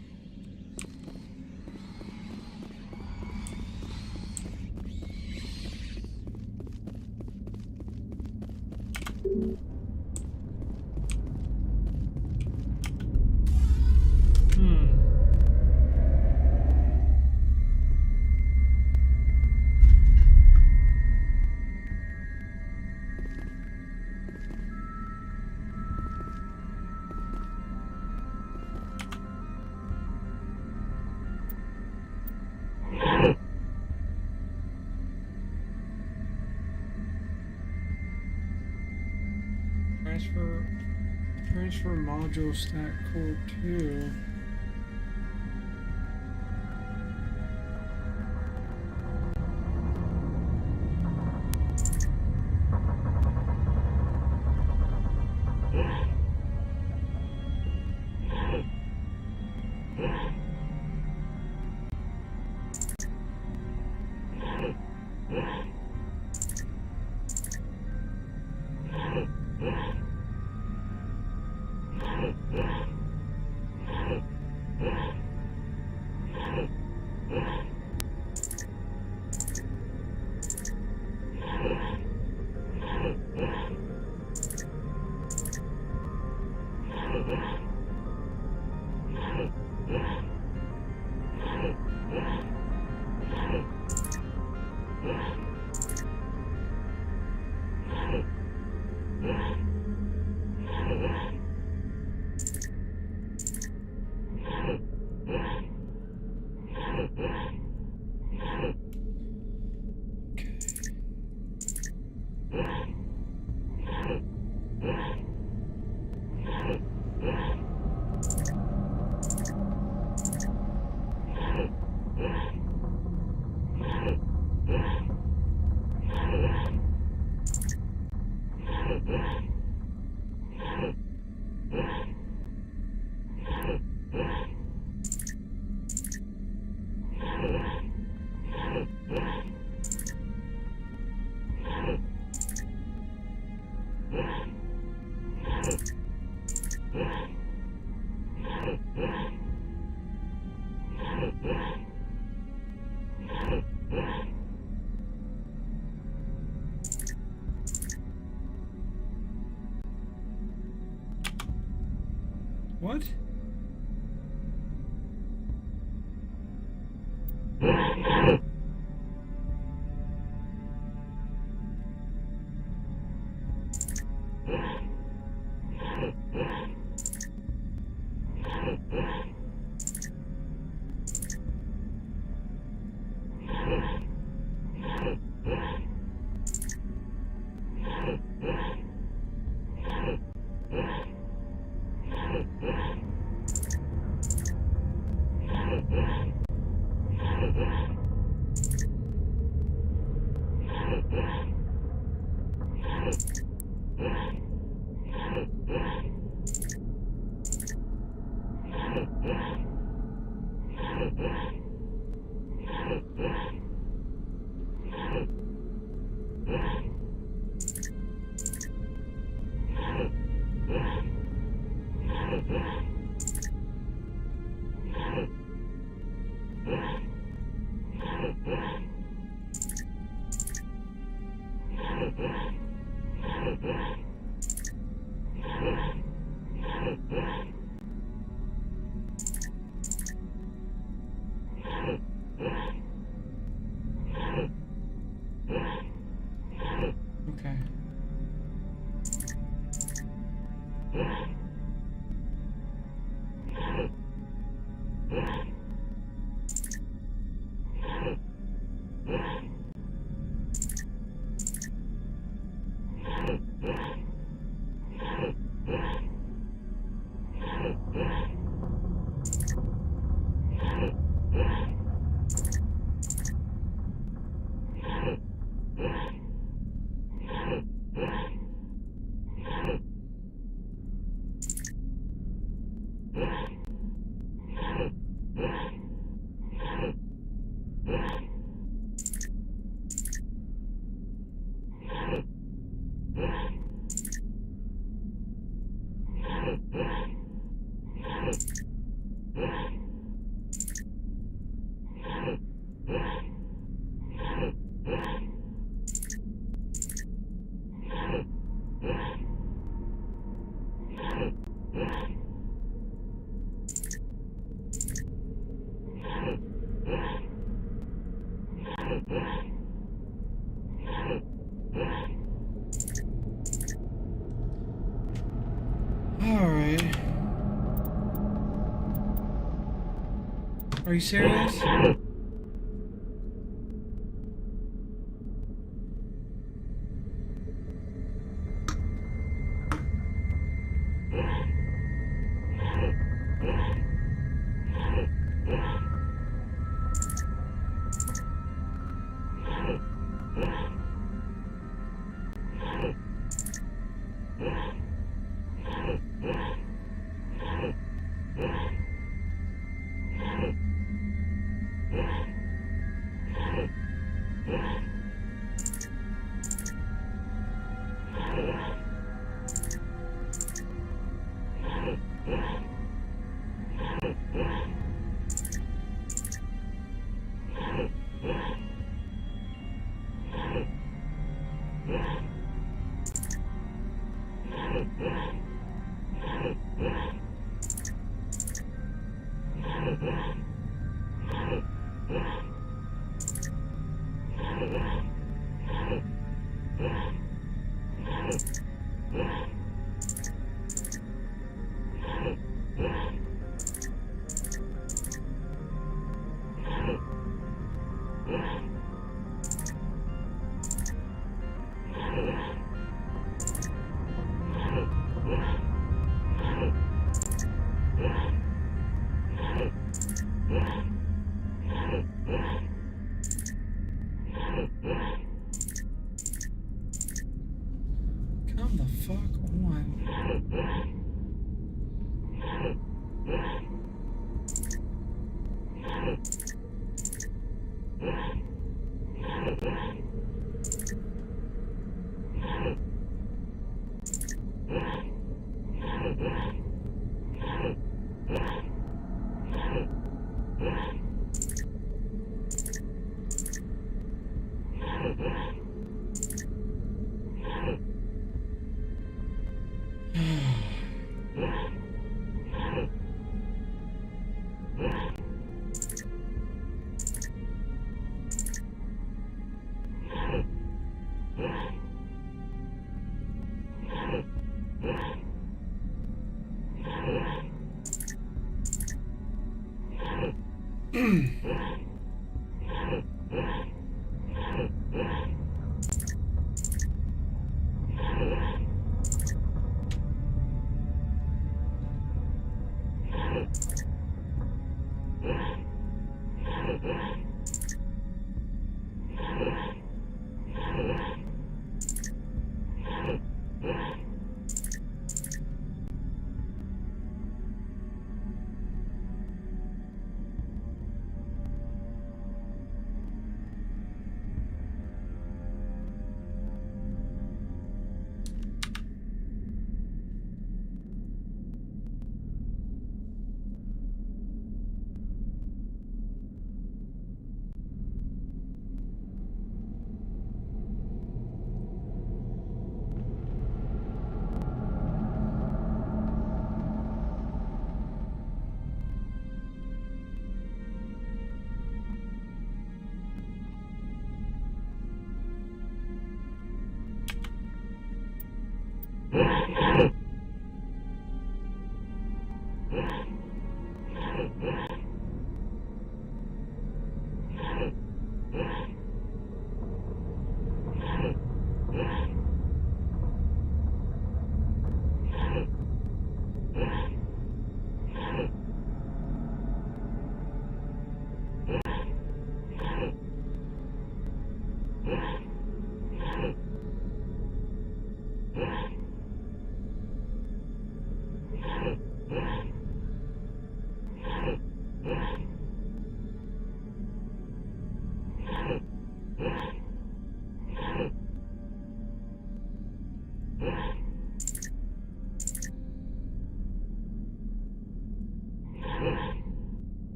Transfer module stack core 2. Okay. Alright. Are you serious? Come the fuck on.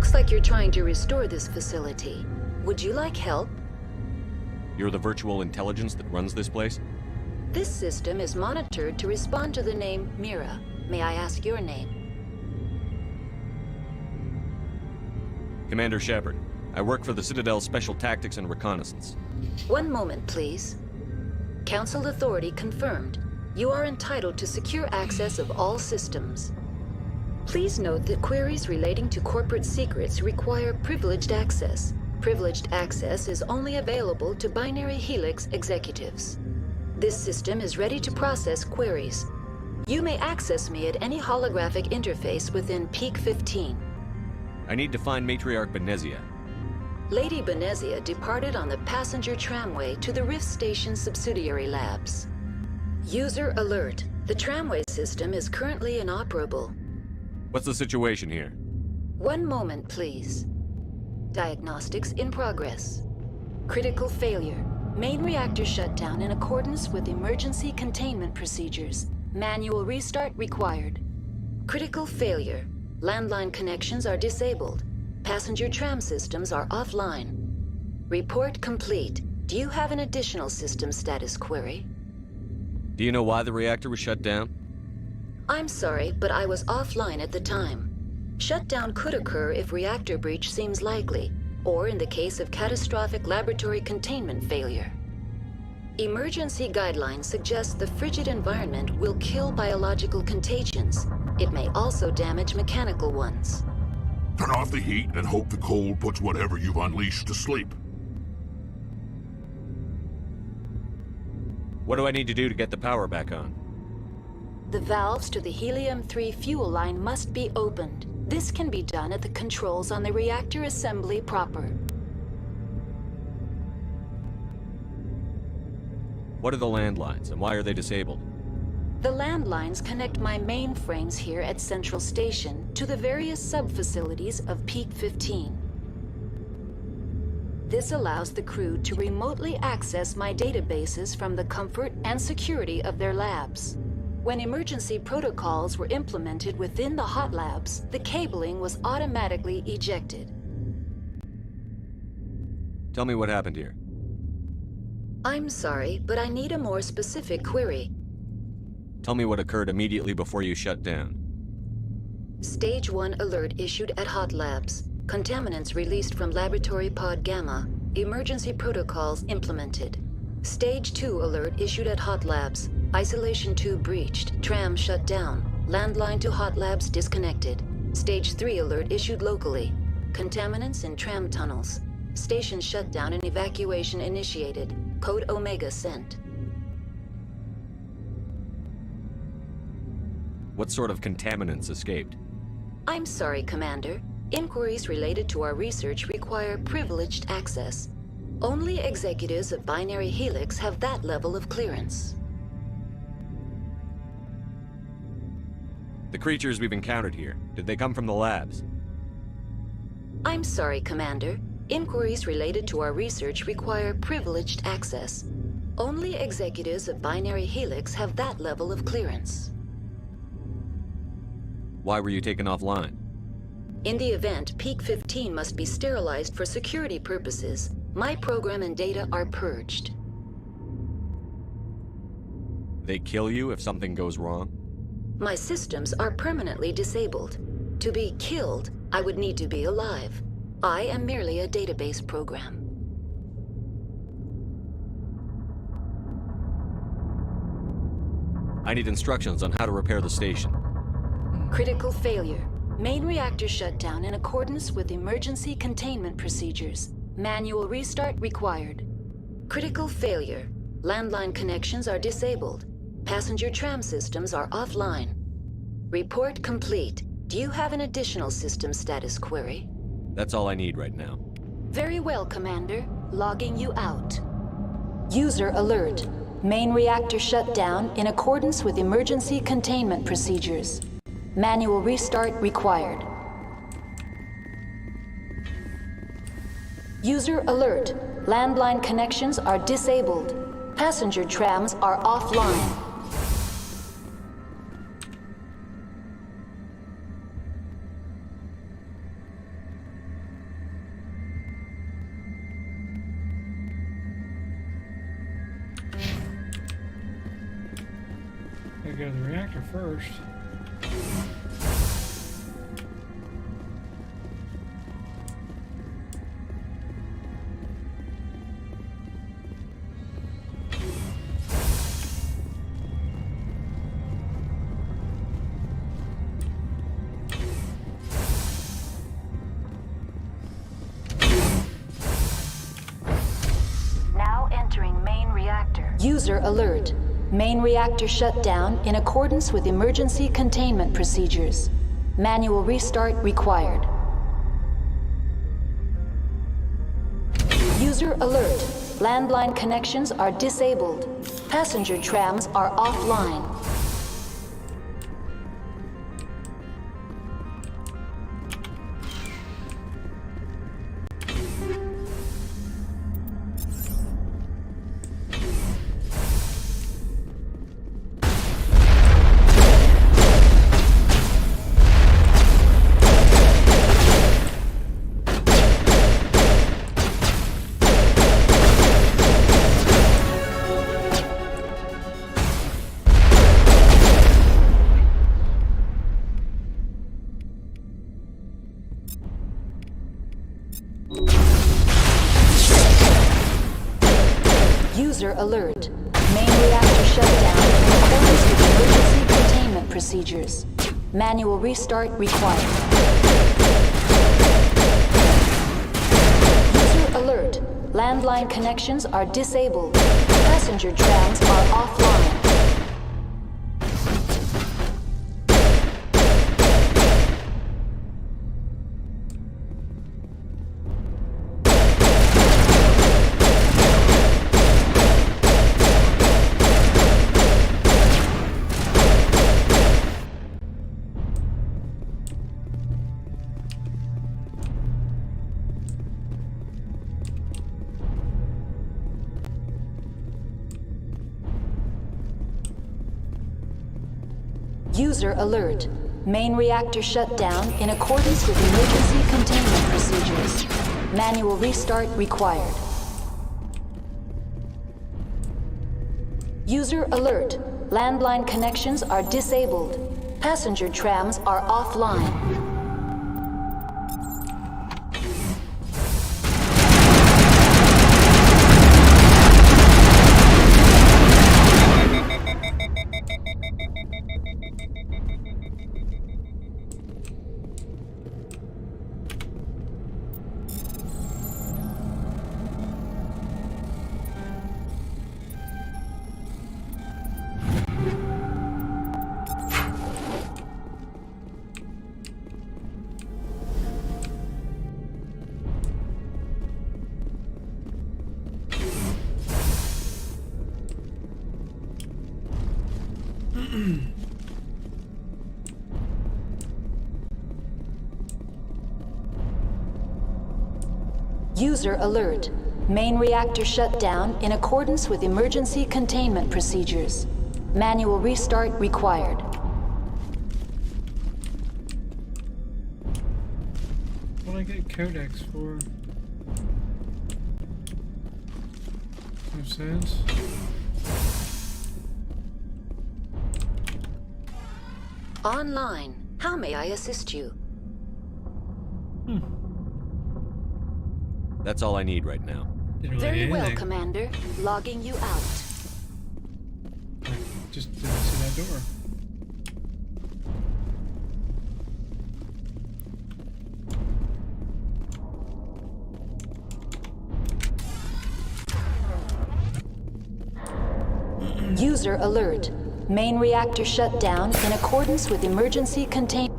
Looks like you're trying to restore this facility. Would you like help? You're the virtual intelligence that runs this place? This system is monitored to respond to the name Mira. May I ask your name? Commander Shepard. I work for the Citadel Special Tactics and Reconnaissance. One moment, please. Council authority confirmed. You are entitled to secure access of all systems. Please note that queries relating to corporate secrets require privileged access. Privileged access is only available to Binary Helix executives. This system is ready to process queries. You may access me at any holographic interface within Peak 15. I need to find Matriarch Benezia. Lady Benezia departed on the passenger tramway to the Rift Station subsidiary labs. User alert. The tramway system is currently inoperable. What's the situation here? One moment, please. Diagnostics in progress. Critical failure. Main reactor shut down in accordance with emergency containment procedures. Manual restart required. Critical failure. Landline connections are disabled. Passenger tram systems are offline. Report complete. Do you have an additional system status query? Do you know why the reactor was shut down? I'm sorry, but I was offline at the time. Shutdown could occur if reactor breach seems likely, or in the case of catastrophic laboratory containment failure. Emergency guidelines suggest the frigid environment will kill biological contagions. It may also damage mechanical ones. Turn off the heat and hope the cold puts whatever you've unleashed to sleep. What do I need to do to get the power back on? The valves to the Helium-3 fuel line must be opened. This can be done at the controls on the reactor assembly proper. What are the landlines, and why are they disabled? The landlines connect my mainframes here at Central Station to the various sub-facilities of Peak 15. This allows the crew to remotely access my databases from the comfort and security of their labs. When emergency protocols were implemented within the hot labs, the cabling was automatically ejected. Tell me what happened here. I'm sorry, but I need a more specific query. Tell me what occurred immediately before you shut down. Stage 1 alert issued at Hot Labs. Contaminants released from Laboratory Pod Gamma. Emergency protocols implemented. Stage 2 alert issued at Hot Labs. Isolation tube breached. Tram shut down. Landline to Hot Labs disconnected. Stage 3 alert issued locally. Contaminants in tram tunnels. Station shutdown and evacuation initiated. Code Omega sent. What sort of contaminants escaped? I'm sorry, Commander. Inquiries related to our research require privileged access. Only executives of Binary Helix have that level of clearance. The creatures we've encountered here, did they come from the labs? I'm sorry, Commander. Inquiries related to our research require privileged access. Only executives of Binary Helix have that level of clearance. Why were you taken offline? In the event, Peak 15 must be sterilized for security purposes. My program and data are purged. They kill you if something goes wrong? My systems are permanently disabled. To be killed, I would need to be alive. I am merely a database program. I need instructions on how to repair the station. Critical failure. Main reactor shutdown in accordance with emergency containment procedures. Manual restart required. Critical failure. Landline connections are disabled. Passenger tram systems are offline. Report complete. Do you have an additional system status query? That's all I need right now. Very well, Commander. Logging you out. User alert. Main reactor shut down in accordance with emergency containment procedures. Manual restart required. User alert. Landline connections are disabled. Passenger trams are offline. Gotta go to the reactor first. Now entering main reactor. User alert. Main reactor shut down in accordance with emergency containment procedures. Manual restart required. User alert. Landline connections are disabled. Passenger trams are offline. User alert. Main reactor shut down in accordance with emergency containment procedures. Manual restart required. User alert. Landline connections are disabled. Passenger trams are offline. User alert. Main reactor shut down in accordance with emergency containment procedures. Manual restart required. User alert. Landline connections are disabled. Passenger trams are offline. User alert. Main reactor shut down in accordance with emergency containment procedures. Manual restart required. What do I get codex for? No sense. Online. How may I assist you? That's all I need right now. Very well, Commander. Logging you out. I just didn't see that door. User alert. Main reactor shut down in accordance with emergency containment.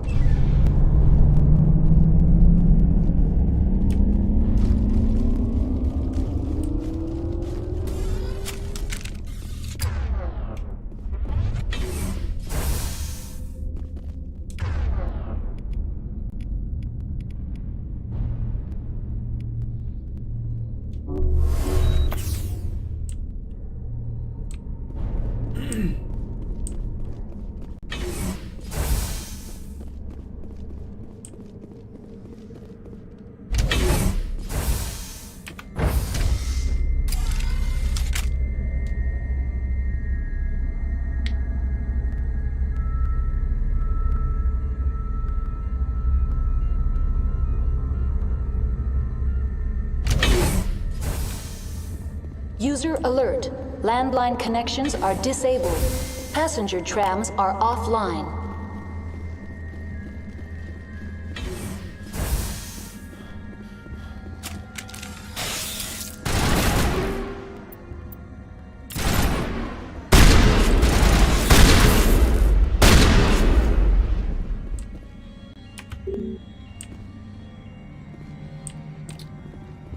User alert. Landline connections are disabled. Passenger trams are offline.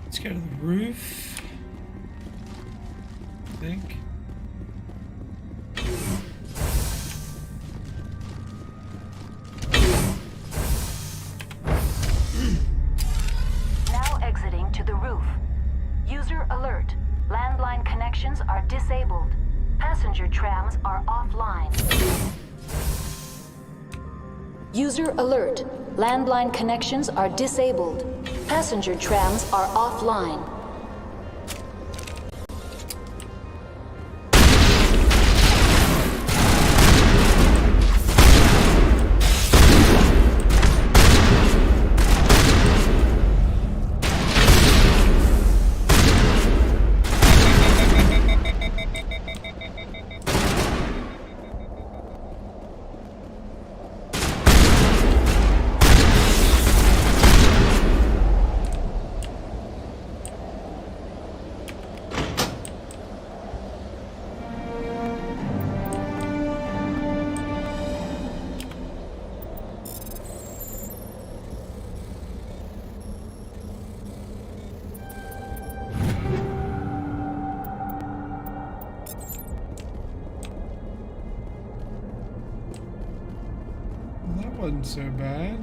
Let's go to the roof. I think. Now exiting to the roof. User alert. Landline connections are disabled. Passenger trams are offline. User alert. Landline connections are disabled. Passenger trams are offline. wasn't so bad.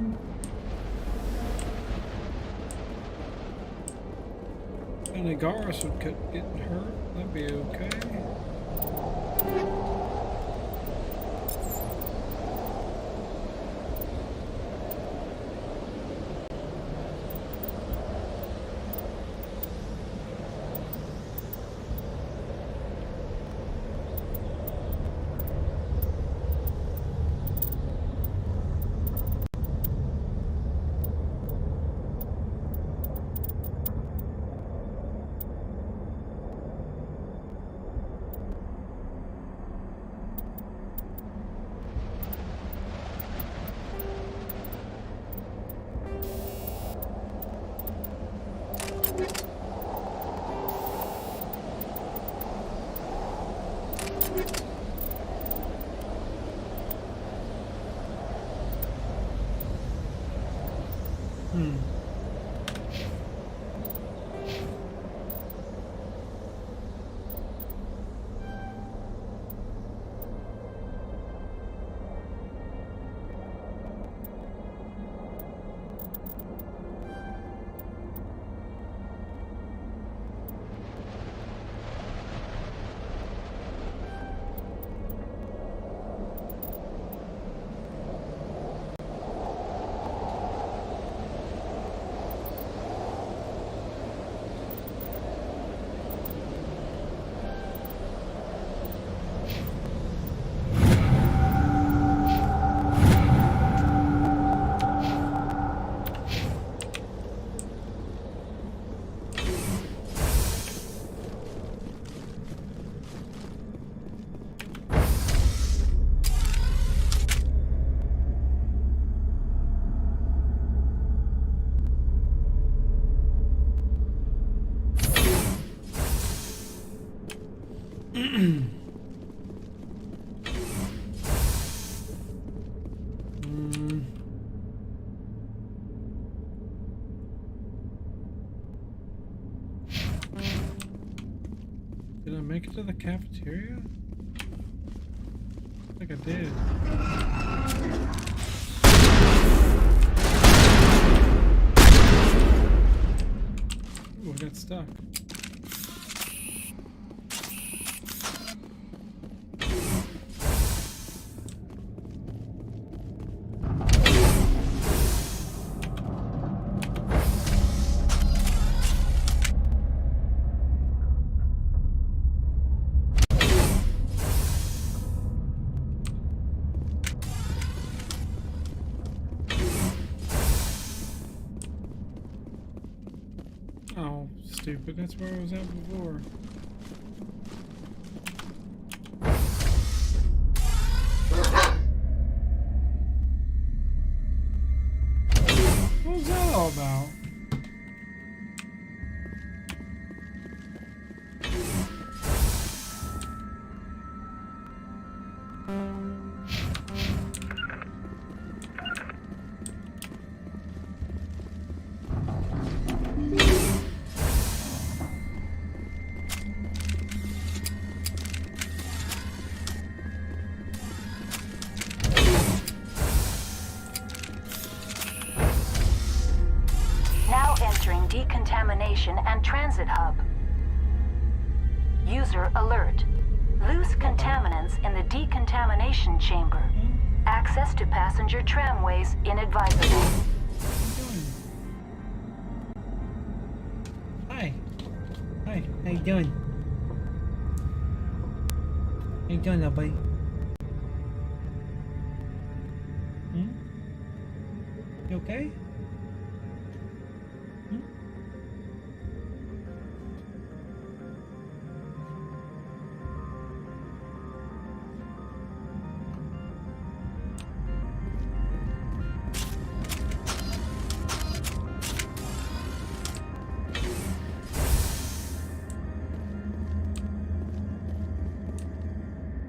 And Agaris would get getting hurt. That'd be okay. Did I make it to the cafeteria? I think I did. Ooh, I got stuck. Oh, stupid. That's where I was at before. What was that all about? Now entering decontamination and transit hub. User alert. Loose contaminants in the decontamination chamber. Access to passenger tramways inadvisable. Hi. Hi. How you doing? How you doing, little buddy? You okay?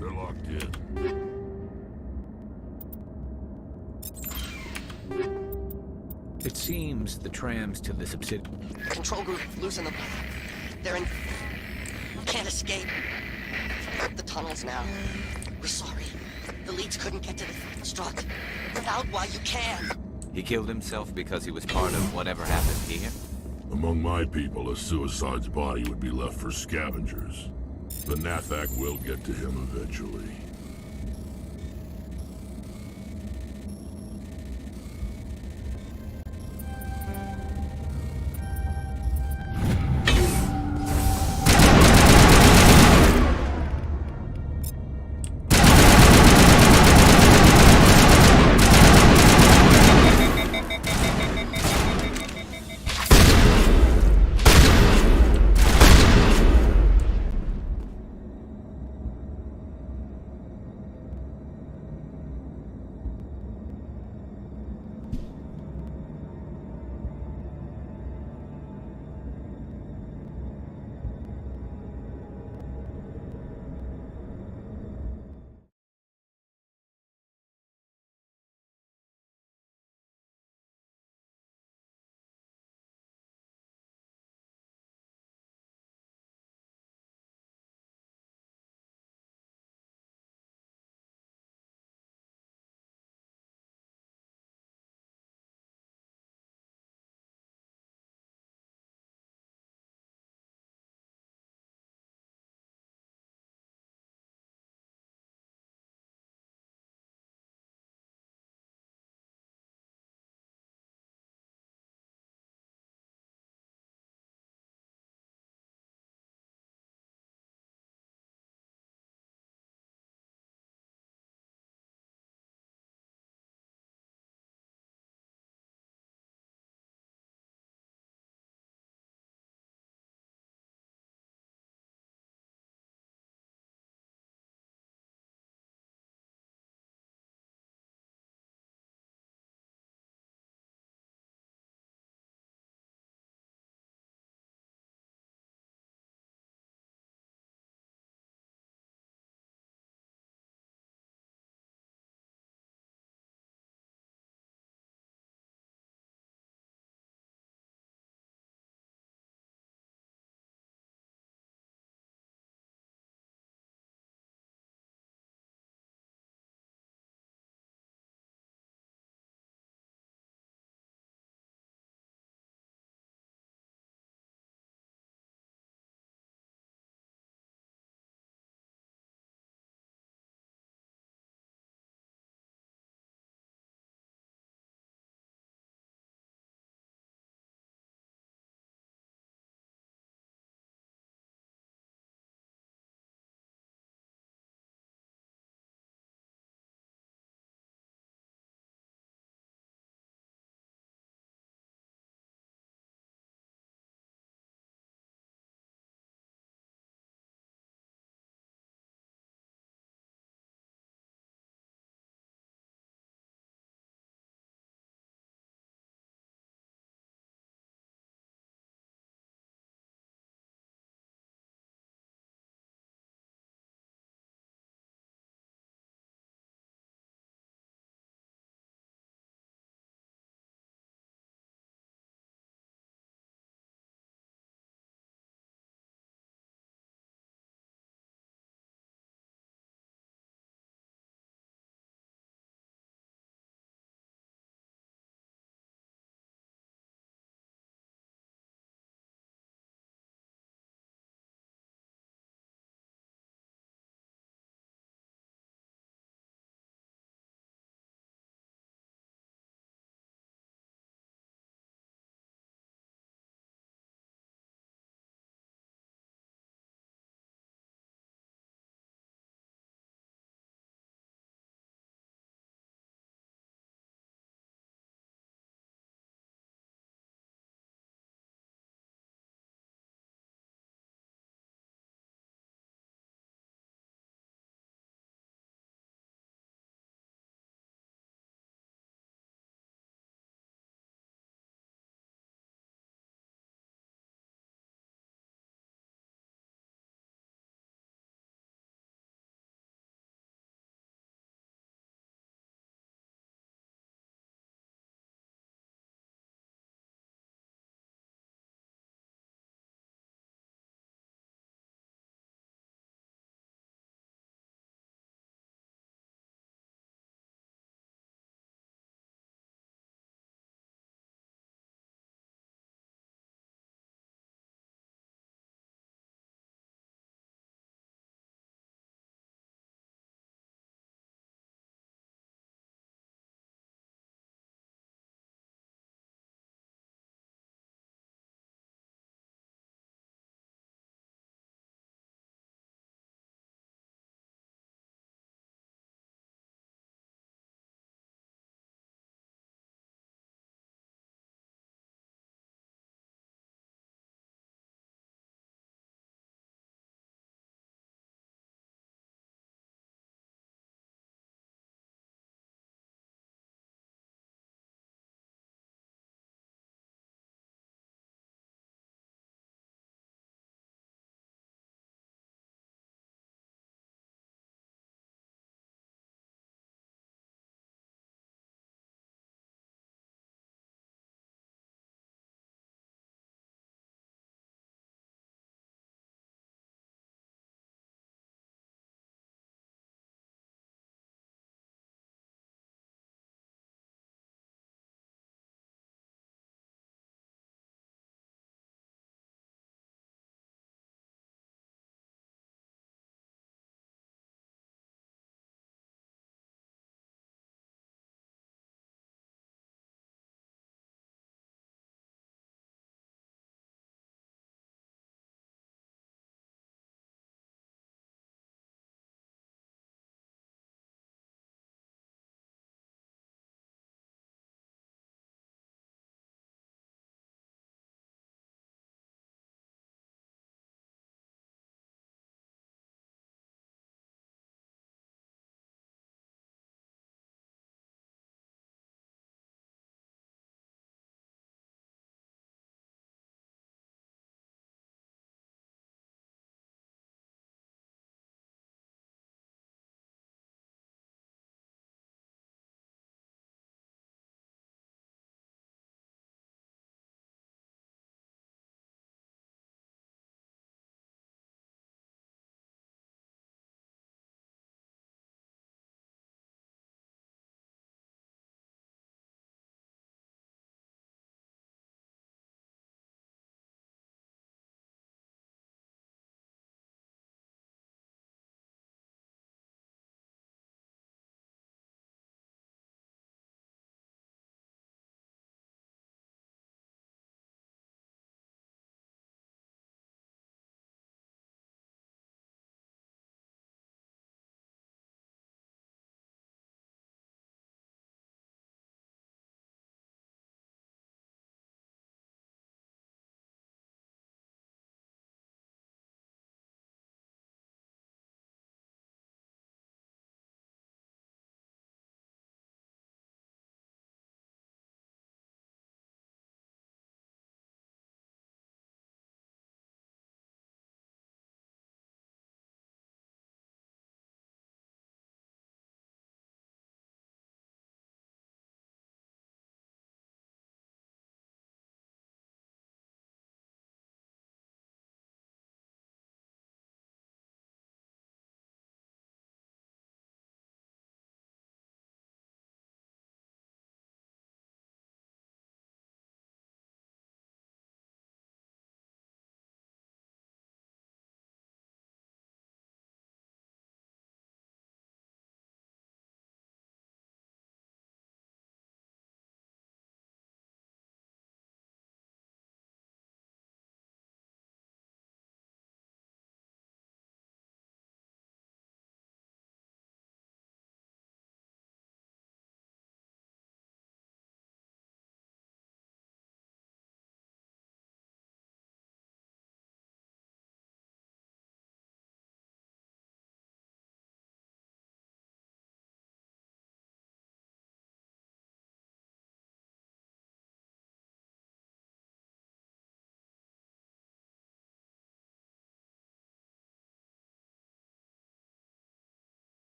They're locked in. It seems the trams to the subsidiary. Control group, loosen them. They're in... Can't escape. The tunnels now. We're sorry. The elites couldn't get to the struck. Without why you can. He killed himself because he was part of whatever happened here? Among my people, a suicide's body would be left for scavengers. The Nathak will get to him eventually.